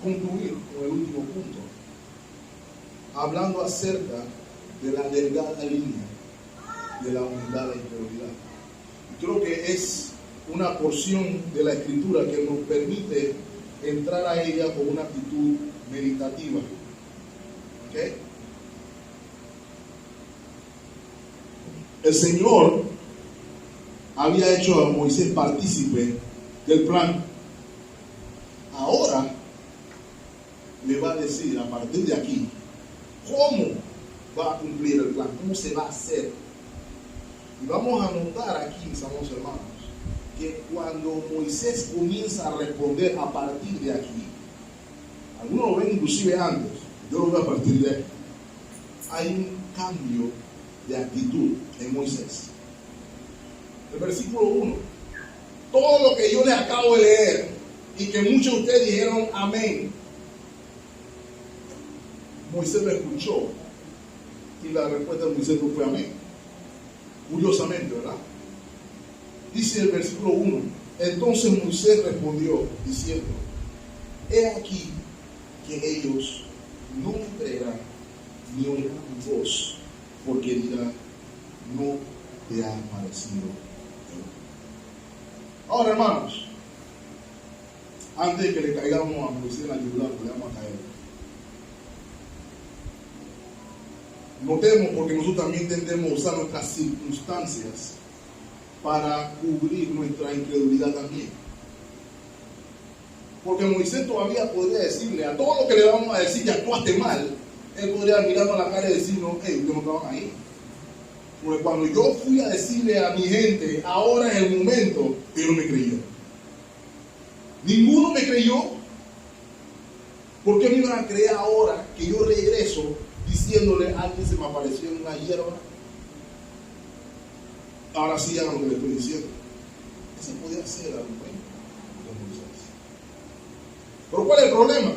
concluir con el último punto, hablando acerca de la delgada línea de la humildad e integridad. Creo que es una porción de la Escritura que nos permite entrar a ella con una actitud meditativa. ¿Okay? El Señor había hecho a Moisés partícipe del plan. Ahora le va a decir a partir de aquí cómo va a cumplir el plan, cómo se va a hacer. Y vamos a notar aquí, mis amados hermanos, que cuando Moisés comienza a responder a partir de aquí, algunos lo ven inclusive antes, yo lo veo a partir de aquí, hay un cambio de actitud en Moisés. El versículo 1, todo lo que yo les acabo de leer y que muchos de ustedes dijeron amén, Moisés lo escuchó y la respuesta de Moisés no fue amén. Curiosamente, ¿verdad? Dice el versículo 1, entonces Moisés respondió diciendo, he aquí que ellos no me creerán ni oirán mi voz, porque dirán, no te ha parecido. Ahora, hermanos, antes de que le caigamos a Moisés en la yugular, le vamos a caer. Notemos, porque nosotros también tendemos a usar nuestras circunstancias para cubrir nuestra incredulidad también. Porque Moisés todavía podría decirle a todo lo que le vamos a decir, ya actuaste mal. Él podría mirarnos a la cara y decirnos, hey, ustedes no estaban ahí. Porque cuando yo fui a decirle a mi gente, ahora en el momento, ellos no me creyeron. Ninguno me creyó. ¿Por qué me iban a creer ahora que yo regreso diciéndole a alguien se me apareció en una hierba? Ahora sí hagan lo que le estoy diciendo. Ese podría ser el argumento de Moisés. Pero ¿cuál es el problema?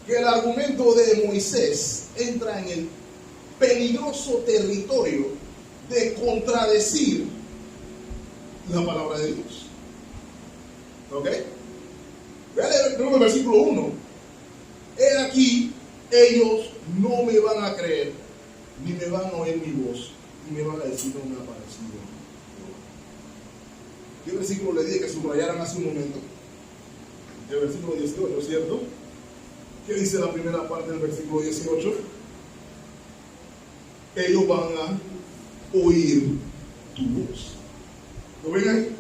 Que el argumento de Moisés entra en el peligroso territorio de contradecir la palabra de Dios. ¿Ok? Vean el versículo 1. He aquí, ellos no me van a creer, ni me van a oír mi voz, y me van a decir no me ha parecido. ¿Qué versículo le dije que subrayaran hace un momento? El versículo 18, ¿cierto? ¿Qué dice la primera parte del versículo 18? Ellos van a oír tu voz. ¿Lo ven ahí?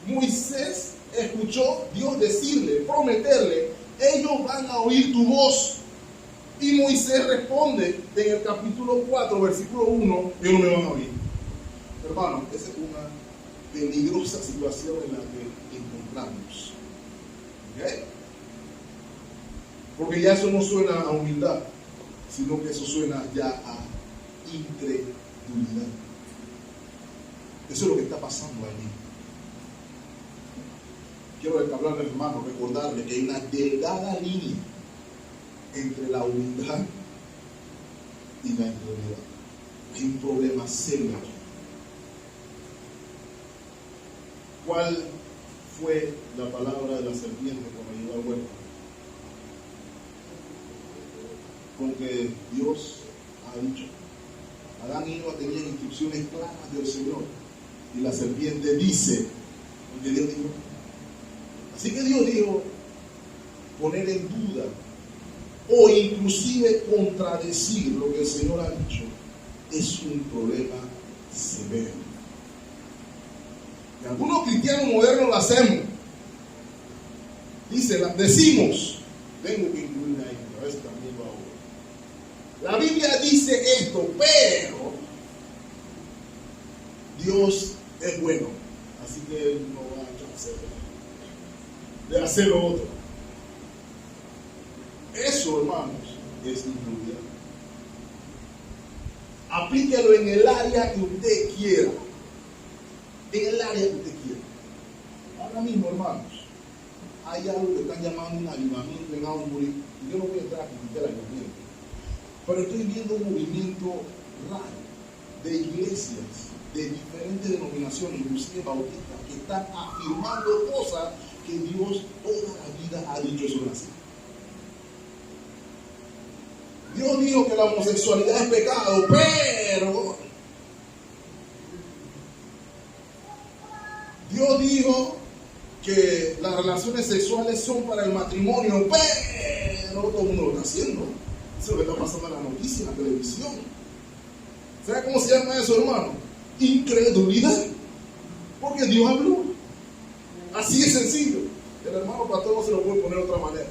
Moisés escuchó Dios decirle, prometerle, ellos van a oír tu voz. Y Moisés responde en el capítulo 4, versículo 1, ellos no me van a oír. Hermano, esa es una peligrosa situación en la que encontramos. ¿Okay? Porque ya eso no suena a humildad, sino que eso suena ya a incredulidad. Eso es lo que está pasando allí. Quiero hablarle, hermano, recordarle que hay una delgada línea entre la humildad y la incredulidad. Hay un problema serio aquí. ¿Cuál fue la palabra de la serpiente cuando llegó al huerto? Con que Dios ha dicho. Adán y Eva tenían instrucciones claras del Señor. Y la serpiente dice, porque Dios dijo. Así que Dios dijo, poner en duda o inclusive contradecir lo que el Señor ha dicho es un problema severo. Y algunos cristianos modernos lo hacemos. Decimos, tengo que incluir ahí, a veces también lo hago. La Biblia dice esto, pero Dios es bueno, así que Él no va a chance de hacer lo otro. Eso, hermanos, es incluir. Aplíquelo en el área que usted quiera. En el área que usted quiera. Ahora mismo, hermanos, hay algo que están llamando un avivamiento en Auburn, y yo no voy a entrar a criticar el avivamiento, pero estoy viendo un movimiento raro de iglesias de diferentes denominaciones, inclusive bautistas, que están afirmando cosas que Dios toda la vida ha dicho sobre sí. Dios dijo que la homosexualidad es pecado, pero Dios dijo que las relaciones sexuales son para el matrimonio, pero todo el mundo lo está haciendo. Eso es lo que está pasando en la noticia, en la televisión. ¿Sabe cómo se llama eso, hermano? Incredulidad. Porque Dios habló. Así es sencillo. El hermano pastor no se lo puede poner de otra manera.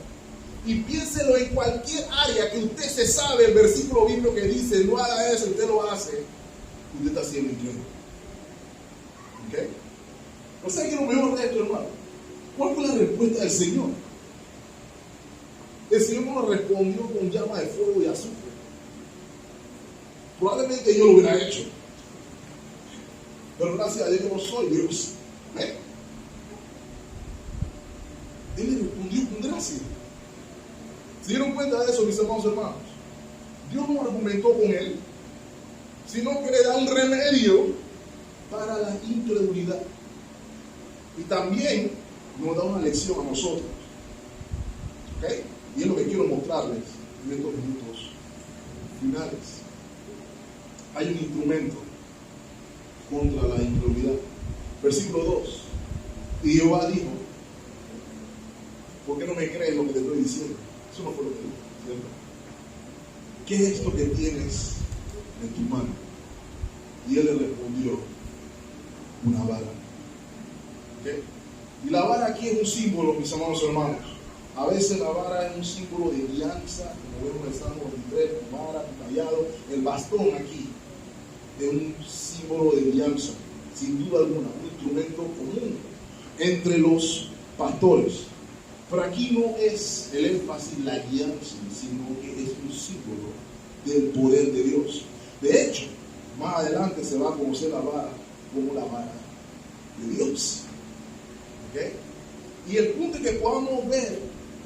Y piénselo en cualquier área que usted se sabe el versículo bíblico que dice, no haga eso, usted lo hace, usted está siendo incrédulo. ¿Ok? O sea que lo mejor de esto, hermano, ¿cuál fue la respuesta del Señor? El Señor no respondió con llama de fuego y azufre. Probablemente yo lo hubiera hecho. Pero gracias a Dios yo no soy Dios. ¿Eh? Él le respondió con gracia. ¿Se dieron cuenta de eso, mis hermanos y hermanos? Dios no argumentó con él, sino que le da un remedio para la incredulidad. Y también nos da una lección a nosotros. ¿Ok? Y es lo que quiero mostrarles en estos minutos finales. Hay un instrumento contra la incredulidad. Versículo 2. Y Jehová dijo, ¿por qué no me crees lo que te estoy diciendo? Eso no fue lo que dijo, ¿cierto? ¿Qué es esto que tienes en tu mano? Y él le respondió, una vara. ¿Okay? Y la vara aquí es un símbolo, mis amados hermanos. A veces la vara es un símbolo de alianza, como vemos en el Salmo 23, vara, callado. El bastón aquí es un símbolo de alianza, sin duda alguna, un instrumento común entre los pastores. Pero aquí no es el énfasis la alianza, sino que es un símbolo del poder de Dios. De hecho, más adelante se va a conocer la vara como la vara de Dios. ¿Okay? Y el punto es que podamos ver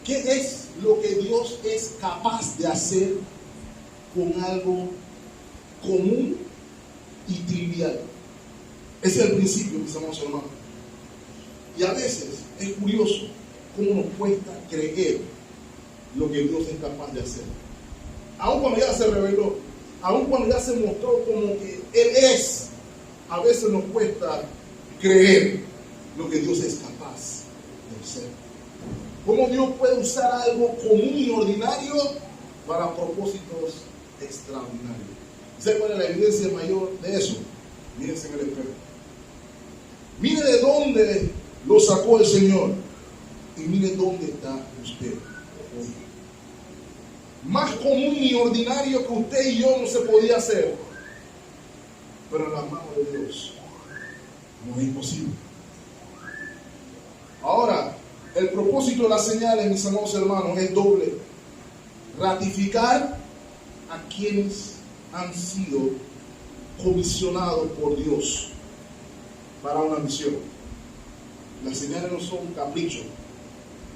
qué es lo que Dios es capaz de hacer con algo común y trivial. Ese es el principio, mis amados hermanos. Y a veces es curioso cómo nos cuesta creer lo que Dios es capaz de hacer. Aun cuando ya se reveló, aun cuando ya se mostró como que Él es, a veces nos cuesta creer lo que Dios es capaz de hacer. Cómo Dios puede usar algo común y ordinario para propósitos extraordinarios. ¿Sabe cuál es la evidencia mayor de eso? Mírense en el espejo. Mire de dónde lo sacó el Señor y mire dónde está usted hoy. Más común y ordinario que usted y yo no se podía hacer, pero en las manos de Dios no es imposible. Ahora, el propósito de las señales, mis amados hermanos, es doble: ratificar a quienes han sido comisionados por Dios para una misión. Las señales no son caprichos,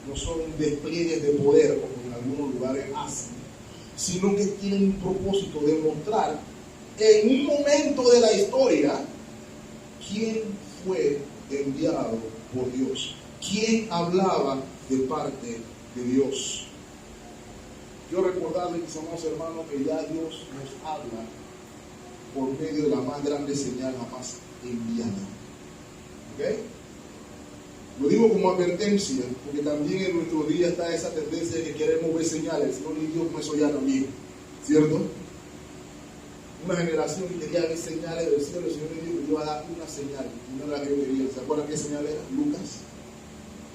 no son despliegues de poder como en algunos lugares hacen, sino que tienen un propósito de mostrar en un momento de la historia quién fue enviado por Dios, quién hablaba de parte de Dios. Quiero recordarles, mis amados hermanos, que ya Dios nos habla por medio de la más grande señal jamás enviada. ¿Ok? Lo digo como advertencia, porque también en nuestro día está esa tendencia de que queremos ver señales. Si no, ni Dios me soy ya también, ¿cierto? Una generación que quería ver señales del cielo. El Señor le dijo que iba a dar una señal, una de las que yo quería. ¿Se acuerdan qué señal era? Lucas,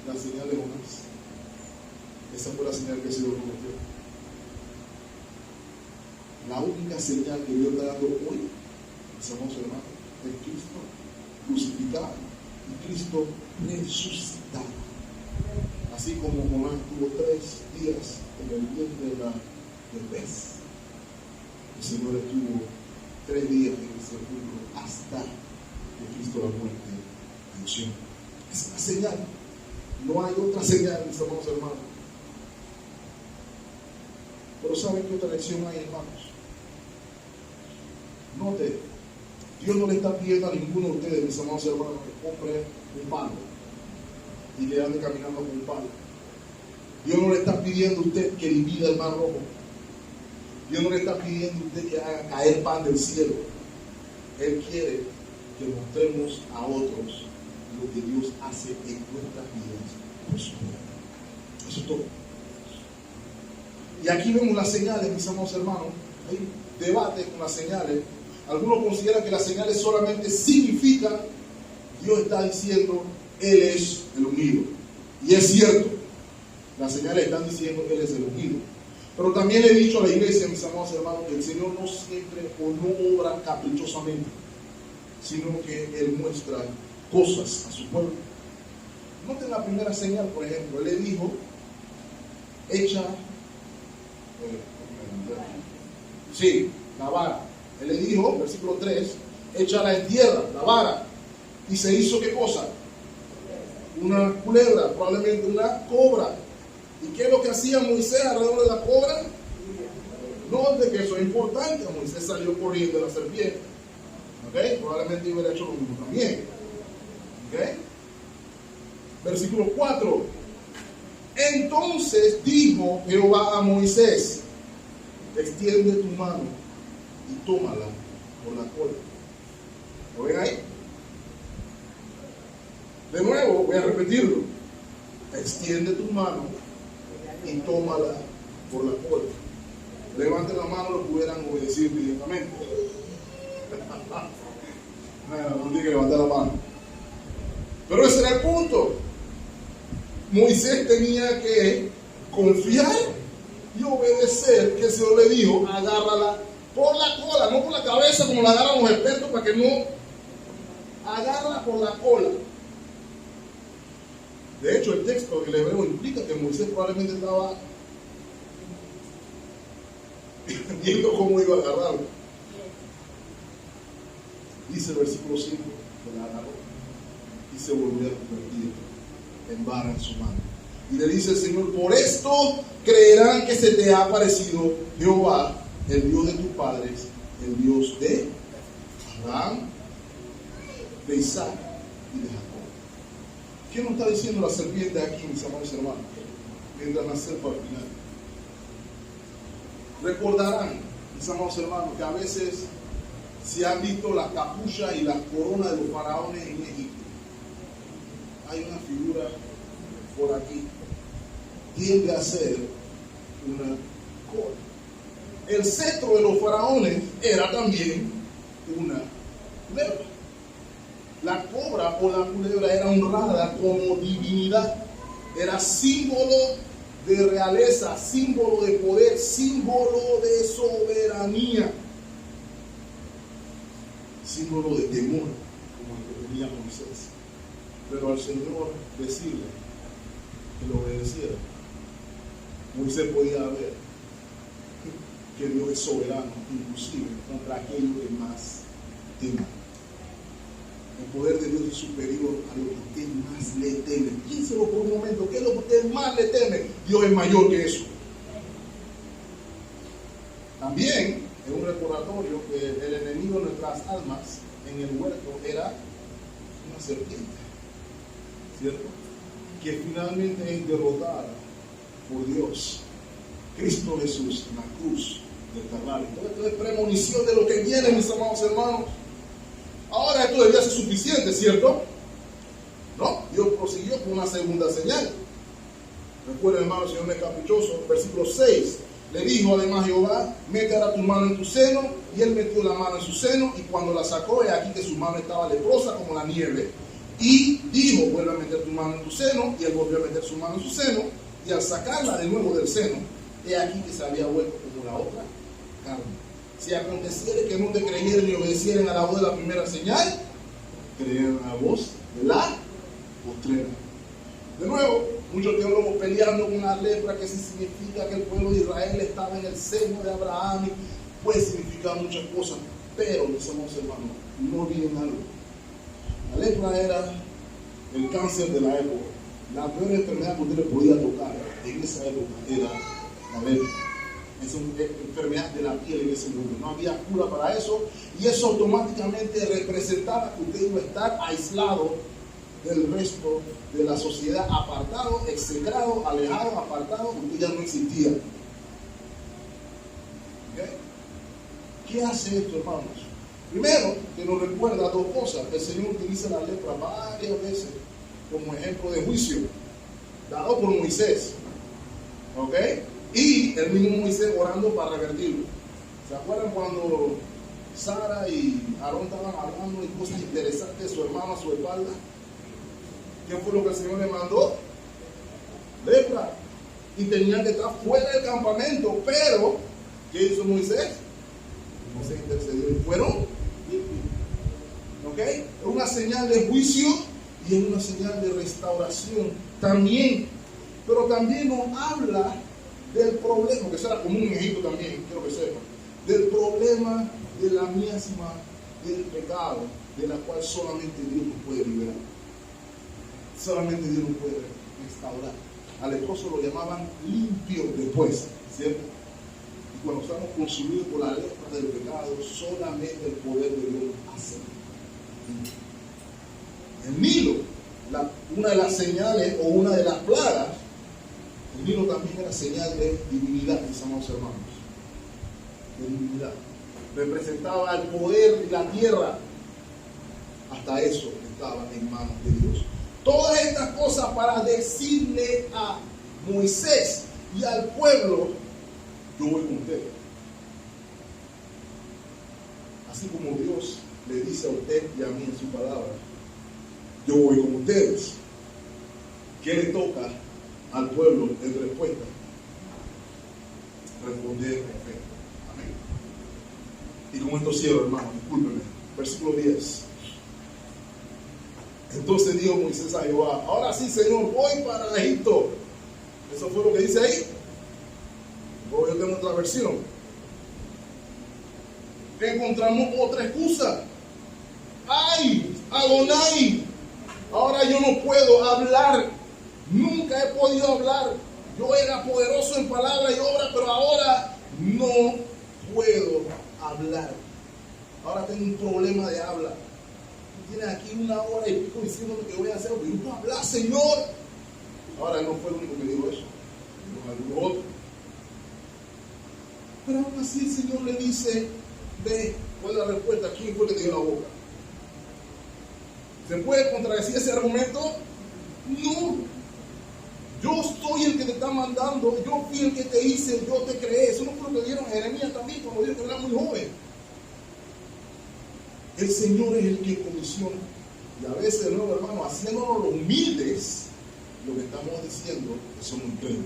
la señal de Jonás. Esa fue la señal que el Señor prometió. La única señal que Dios está dando hoy, mis amados hermanos, es Cristo crucificado y Cristo resucitado. Así como Jonás tuvo 3 días en el vientre del pez, el Señor estuvo 3 días en el sepulcro hasta que Cristo la muerte venció. Es una señal. No hay otra señal, mis amados hermanos. Pero ¿saben qué otra lección hay, hermanos? Note, Dios no le está pidiendo a ninguno de ustedes, mis amados hermanos, que compre un palo y que ande caminando con un palo. Dios no le está pidiendo a usted que divida el mar rojo. Dios no le está pidiendo a usted que haga caer pan del cielo. Él quiere que mostremos a otros lo que Dios hace en nuestras vidas por su poder. Eso es todo. Y aquí vemos las señales, mis amados hermanos. Hay debate con las señales. Algunos consideran que las señales solamente significan, Dios está diciendo, Él es el ungido. Y es cierto, las señales están diciendo que Él es el ungido. Pero también le he dicho a la iglesia, mis amados hermanos, que el Señor no siempre o no obra caprichosamente, sino que Él muestra cosas a su pueblo. Noten la primera señal, por ejemplo. Él le dijo, echa la vara. Él le dijo, versículo 3, échala en tierra, la vara. Y se hizo ¿qué cosa? Una culebra, probablemente una cobra. ¿Y qué es lo que hacía Moisés alrededor de la cobra? No, de que eso es importante. Moisés salió corriendo de la serpiente. ¿Ok? Probablemente hubiera hecho lo mismo también. ¿Ok? Versículo 4. Entonces dijo Jehová a Moisés, extiende tu mano y tómala por la cola. ¿Lo ven ahí? De nuevo, voy a repetirlo. Extiende tu mano y tómala por la cola. Levanten la mano los que pudieran obedecer directamente. No tiene que levantar la mano. Pero ese era el punto. Moisés tenía que confiar y obedecer que el Señor le dijo, agárrala por la cola, no por la cabeza como la agarran los expertos, para que no, agárrala por la cola. De hecho, el texto del hebreo implica que Moisés probablemente estaba viendo cómo iba a agarrarlo. Dice el versículo 5, que la agarró y se volvió a convertir en vara en su mano. Y le dice el Señor, por esto creerán que se te ha aparecido Jehová, el Dios de tus padres, el Dios de Abraham, de Isaac y de Jacob. ¿Qué nos está diciendo la serpiente aquí, mis amados hermanos? Mientras me acerco al final. Recordarán, mis amados hermanos, que a veces se han visto las capuchas y las coronas de los faraones en Egipto. Hay una figura por aquí. Tiende a ser una cola. El cetro de los faraones era también una culebra. La cobra o la culebra era honrada como divinidad. Era símbolo de realeza, símbolo de poder, símbolo de soberanía, símbolo de temor, como el que tenía Moisés. Pero al Señor decirle que lo obedeciera, Moisés podía ver que Dios es soberano, inclusive contra aquello que más teme. El poder de Dios es superior a lo que usted más le teme. Piénselo por un momento, ¿qué es lo que usted más le teme? Dios es mayor que eso. También es un recordatorio que el enemigo de nuestras almas en el huerto era una serpiente, ¿cierto? Que finalmente es derrotada por Dios, Cristo Jesús, en la cruz del Calvario. Entonces, esto es premonición de lo que viene, mis amados hermanos. Ahora esto debería ser suficiente, ¿cierto? ¿No? Dios prosiguió con una segunda señal. Recuerden, hermano, el Señor no es caprichoso. Versículo 6. Le dijo además Jehová, mete ahora tu mano en tu seno. Y él metió la mano en su seno, y cuando la sacó, he aquí que su mano estaba leprosa como la nieve. Y dijo, vuelve a meter tu mano en tu seno. Y él volvió a meter su mano en su seno. Y al sacarla de nuevo del seno, he aquí que se había vuelto como la otra carne. Si aconteciere que no te creyeren ni obedecieren a la voz de la primera señal, creyeron a la voz de la postrera. De nuevo, muchos teólogos peleando con la lepra, que sí significa que el pueblo de Israel estaba en el seno de Abraham, y puede significar muchas cosas, pero mis amados hermanos, no olviden algo. La lepra era el cáncer de la época. La peor enfermedad que usted le podía tocar en esa época era la lepra. Es una enfermedad de la piel en ese mundo. No había cura para eso, y eso automáticamente representaba que usted iba a estar aislado del resto de la sociedad, apartado, execrado, alejado, apartado, usted ya no existía. ¿Okay? ¿Qué hace esto, hermanos? Primero, que nos recuerda dos cosas. El Señor utiliza la lepra varias veces como ejemplo de juicio, dado por Moisés. ¿Ok? Y el mismo Moisés orando para revertirlo. ¿Se acuerdan cuando Sara y Aarón estaban hablando de cosas interesantes de su hermano a su espalda? ¿Qué fue lo que el Señor le mandó? Lepra. Y tenían que estar fuera del campamento. Pero, ¿qué hizo Moisés? Moisés intercedió y fueron limpios. ¿Ok? Es una señal de juicio y es una señal de restauración también. Pero también nos habla del problema, que será como un ejemplo también, quiero que sepan, del problema de la miasma del pecado, de la cual solamente Dios nos puede liberar. Solamente Dios nos puede restaurar. Al leproso lo llamaban limpio después, ¿cierto? Y cuando estamos consumidos por la lepra del pecado, solamente el poder de Dios hace. El Nilo, una de las señales o una de las plagas, el Nilo también era señal de divinidad, mis amados hermanos. De divinidad. Representaba el poder de la tierra. Hasta eso estaba en manos de Dios. Todas estas cosas para decirle a Moisés y al pueblo, yo voy con ustedes. Así como Dios le dice a usted y a mí en su palabra, yo voy con ustedes. ¿Qué le toca al pueblo en respuesta? Responder en fe. Amén. Y con esto cierro, hermano, discúlpenme. Versículo 10. Entonces dijo Moisés a Jehová, ahora sí, Señor, voy para Egipto. Eso fue lo que dice ahí. Luego yo tengo otra versión. Encontramos otra excusa. ¡Ay, Adonai! Ahora yo no puedo hablar. Nunca he podido hablar. Yo era poderoso en palabra y obra, pero ahora no puedo hablar. Ahora tengo un problema de habla. Tienes aquí 1 hora y pico diciéndome que voy a hacer, pero yo no hablar, Señor. Ahora él no fue el único que dijo eso, sino algunos otros. Pero aún así el Señor le dice, ve, ¿cuál es la respuesta? ¿Quién fue el que te dio la boca? ¿Se puede contradecir ese argumento? No. Yo soy el que te está mandando, yo fui el que te hice, yo te creé. Eso no fue lo que dieron a Jeremías también cuando dijo que era muy joven. El Señor es el que comisiona. Y a veces, de nuevo, hermano, haciéndonos los humildes, lo que estamos diciendo es que somos incrédulos.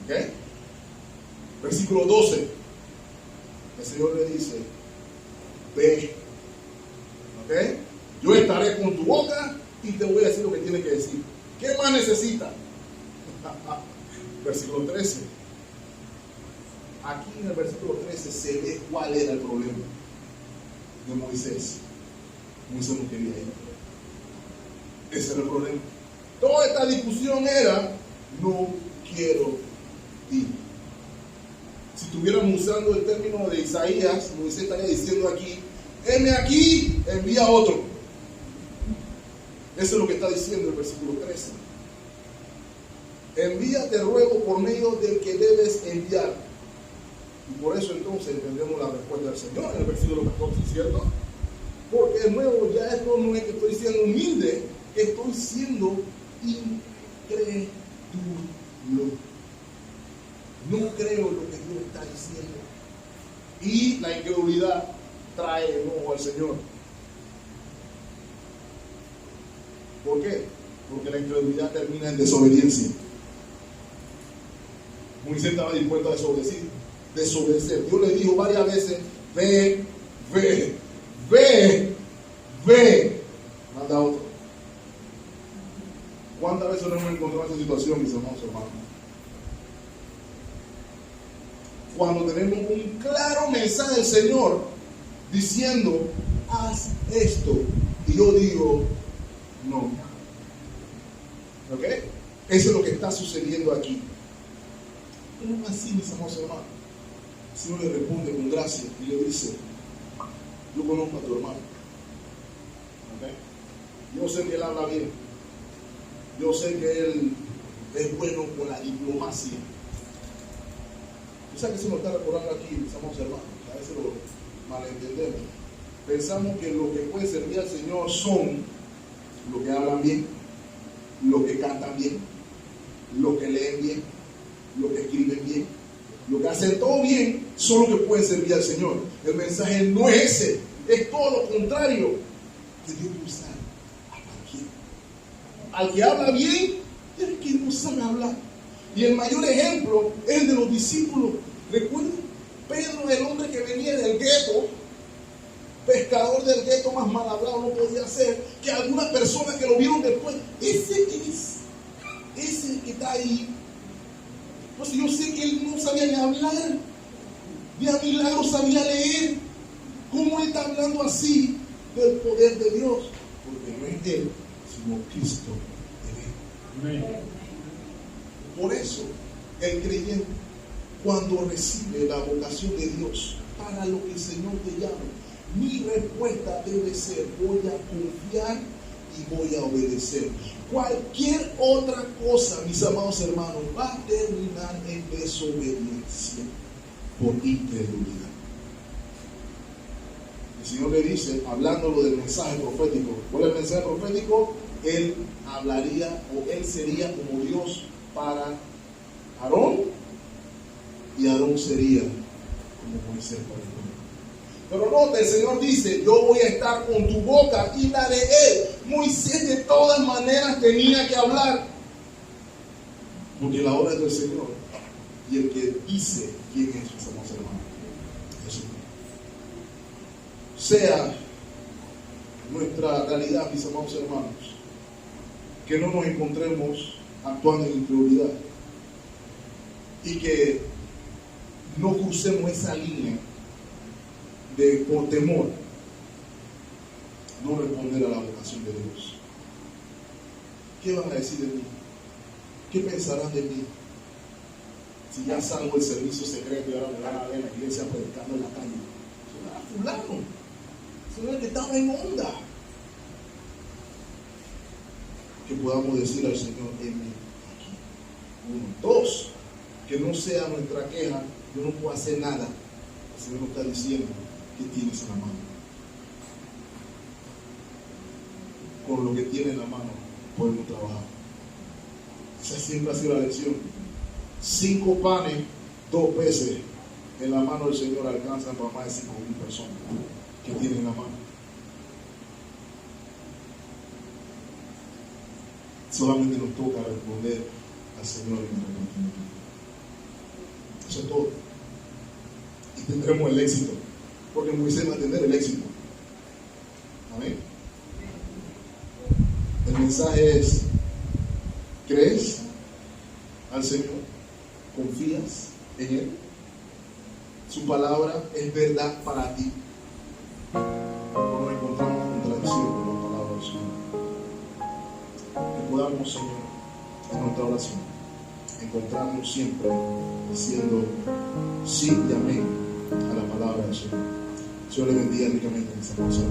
¿Ok? Versículo 12. El Señor le dice, ve. ¿Ok? Yo estaré con tu boca y te voy a decir lo que tienes que decir. ¿Qué más necesita? Versículo 13. Aquí en el versículo 13 se ve cuál era el problema de Moisés. Moisés no quería ir. Ese era el problema. Toda esta discusión era, no quiero ir. Si estuviéramos usando el término de Isaías, Moisés estaría diciendo aquí, heme aquí, envía a otro. Eso es lo que está diciendo el versículo 13. Envía, te ruego, por medio del que debes enviar. Y por eso entonces entendemos la respuesta del Señor en el versículo 14, ¿cierto? Porque de nuevo ya esto no es que estoy siendo humilde, estoy siendo incrédulo. No creo lo que Dios está diciendo. Y la incredulidad trae enojo al Señor. ¿Por qué? Porque la incredulidad termina en desobediencia. Moisés estaba dispuesto a desobedecer. Dios le dijo varias veces: ve. Manda otro. ¿Cuántas veces nos hemos encontrado en esta situación, mis hermanos? Cuando tenemos un claro mensaje del Señor diciendo: haz esto, y yo digo no. ¿Ok? Eso es lo que está sucediendo aquí. Pero aún así, mis amados hermanos, el Señor le responde con gracia y le dice: yo conozco a tu hermano. ¿Okay? Yo sé que él habla bien. Yo sé que él es bueno con la diplomacia. ¿Sabes que se nos está recordando aquí, mis amados hermanos? A veces lo malentendemos. Pensamos que lo que puede servir al Señor son los que hablan bien, los que cantan bien, los que leen bien, los que escriben bien, los que hacen todo bien, son los que pueden servir al Señor. El mensaje no es ese, es todo lo contrario. Que Dios puede usar a cualquiera. Al que habla bien y al que no sabe hablar. Y el mayor ejemplo es el de los discípulos. Recuerden, Pedro, el hombre que venía del gueto, pescador del gueto, más mal hablado no podía ser, que algunas personas que lo vieron después: ese que está ahí. Pues yo sé que él no sabía ni hablar, ni a milagros sabía leer. ¿Cómo él está hablando así del poder de Dios? Porque no es él, sino Cristo en él. Por eso, el creyente, cuando recibe la vocación de Dios para lo que el Señor te llama, mi respuesta debe ser: voy a confiar y voy a obedecer. Cualquier otra cosa, mis amados hermanos, va a terminar en desobediencia por incredulidad. El Señor le dice, hablándolo del mensaje profético: ¿cuál es el mensaje profético? Él hablaría, o él sería como Dios para Aarón, y Aarón sería como Moisés para el pueblo. Pero nota, el Señor dice: yo voy a estar con tu boca y la de él. Moisés de todas maneras tenía que hablar, porque la obra es del Señor, y el que dice quién es, mis amados hermanos, Jesús. Sea nuestra realidad, mis amados hermanos, que no nos encontremos actuando en incredulidad y que no crucemos esa línea de, por temor, no responder a la vocación de Dios. ¿Qué van a decir de mí? ¿Qué pensarán de mí? Si ya salgo del servicio secreto y ahora me van a ver en la iglesia predicando en la calle. Eso era fulano. Eso era el que estaba en onda. Que podamos decir al Señor: heme aquí. 1, 2, que no sea nuestra queja: yo no puedo hacer nada. El Señor nos está diciendo: ¿qué tienes en la mano? Con lo que tiene en la mano podemos trabajar. Esa siempre ha sido la lección. 5 panes, 2 peces en la mano del Señor alcanzan para más de 5,000 personas que tienen en la mano. Solamente nos toca responder al Señor en nuestra continuidad. Eso es todo. Y tendremos el éxito, porque Moisés va a tener el éxito. Amén. El mensaje es: ¿crees al Señor? ¿Confías en Él? ¿Su palabra es verdad para ti? ¿O nos encontramos contradicción con la palabra del Señor? Que podamos, Señor, en nuestra oración, encontrarnos siempre diciendo sí y amén a la palabra del Señor. Señor le bendiga ricamente en esta cosa.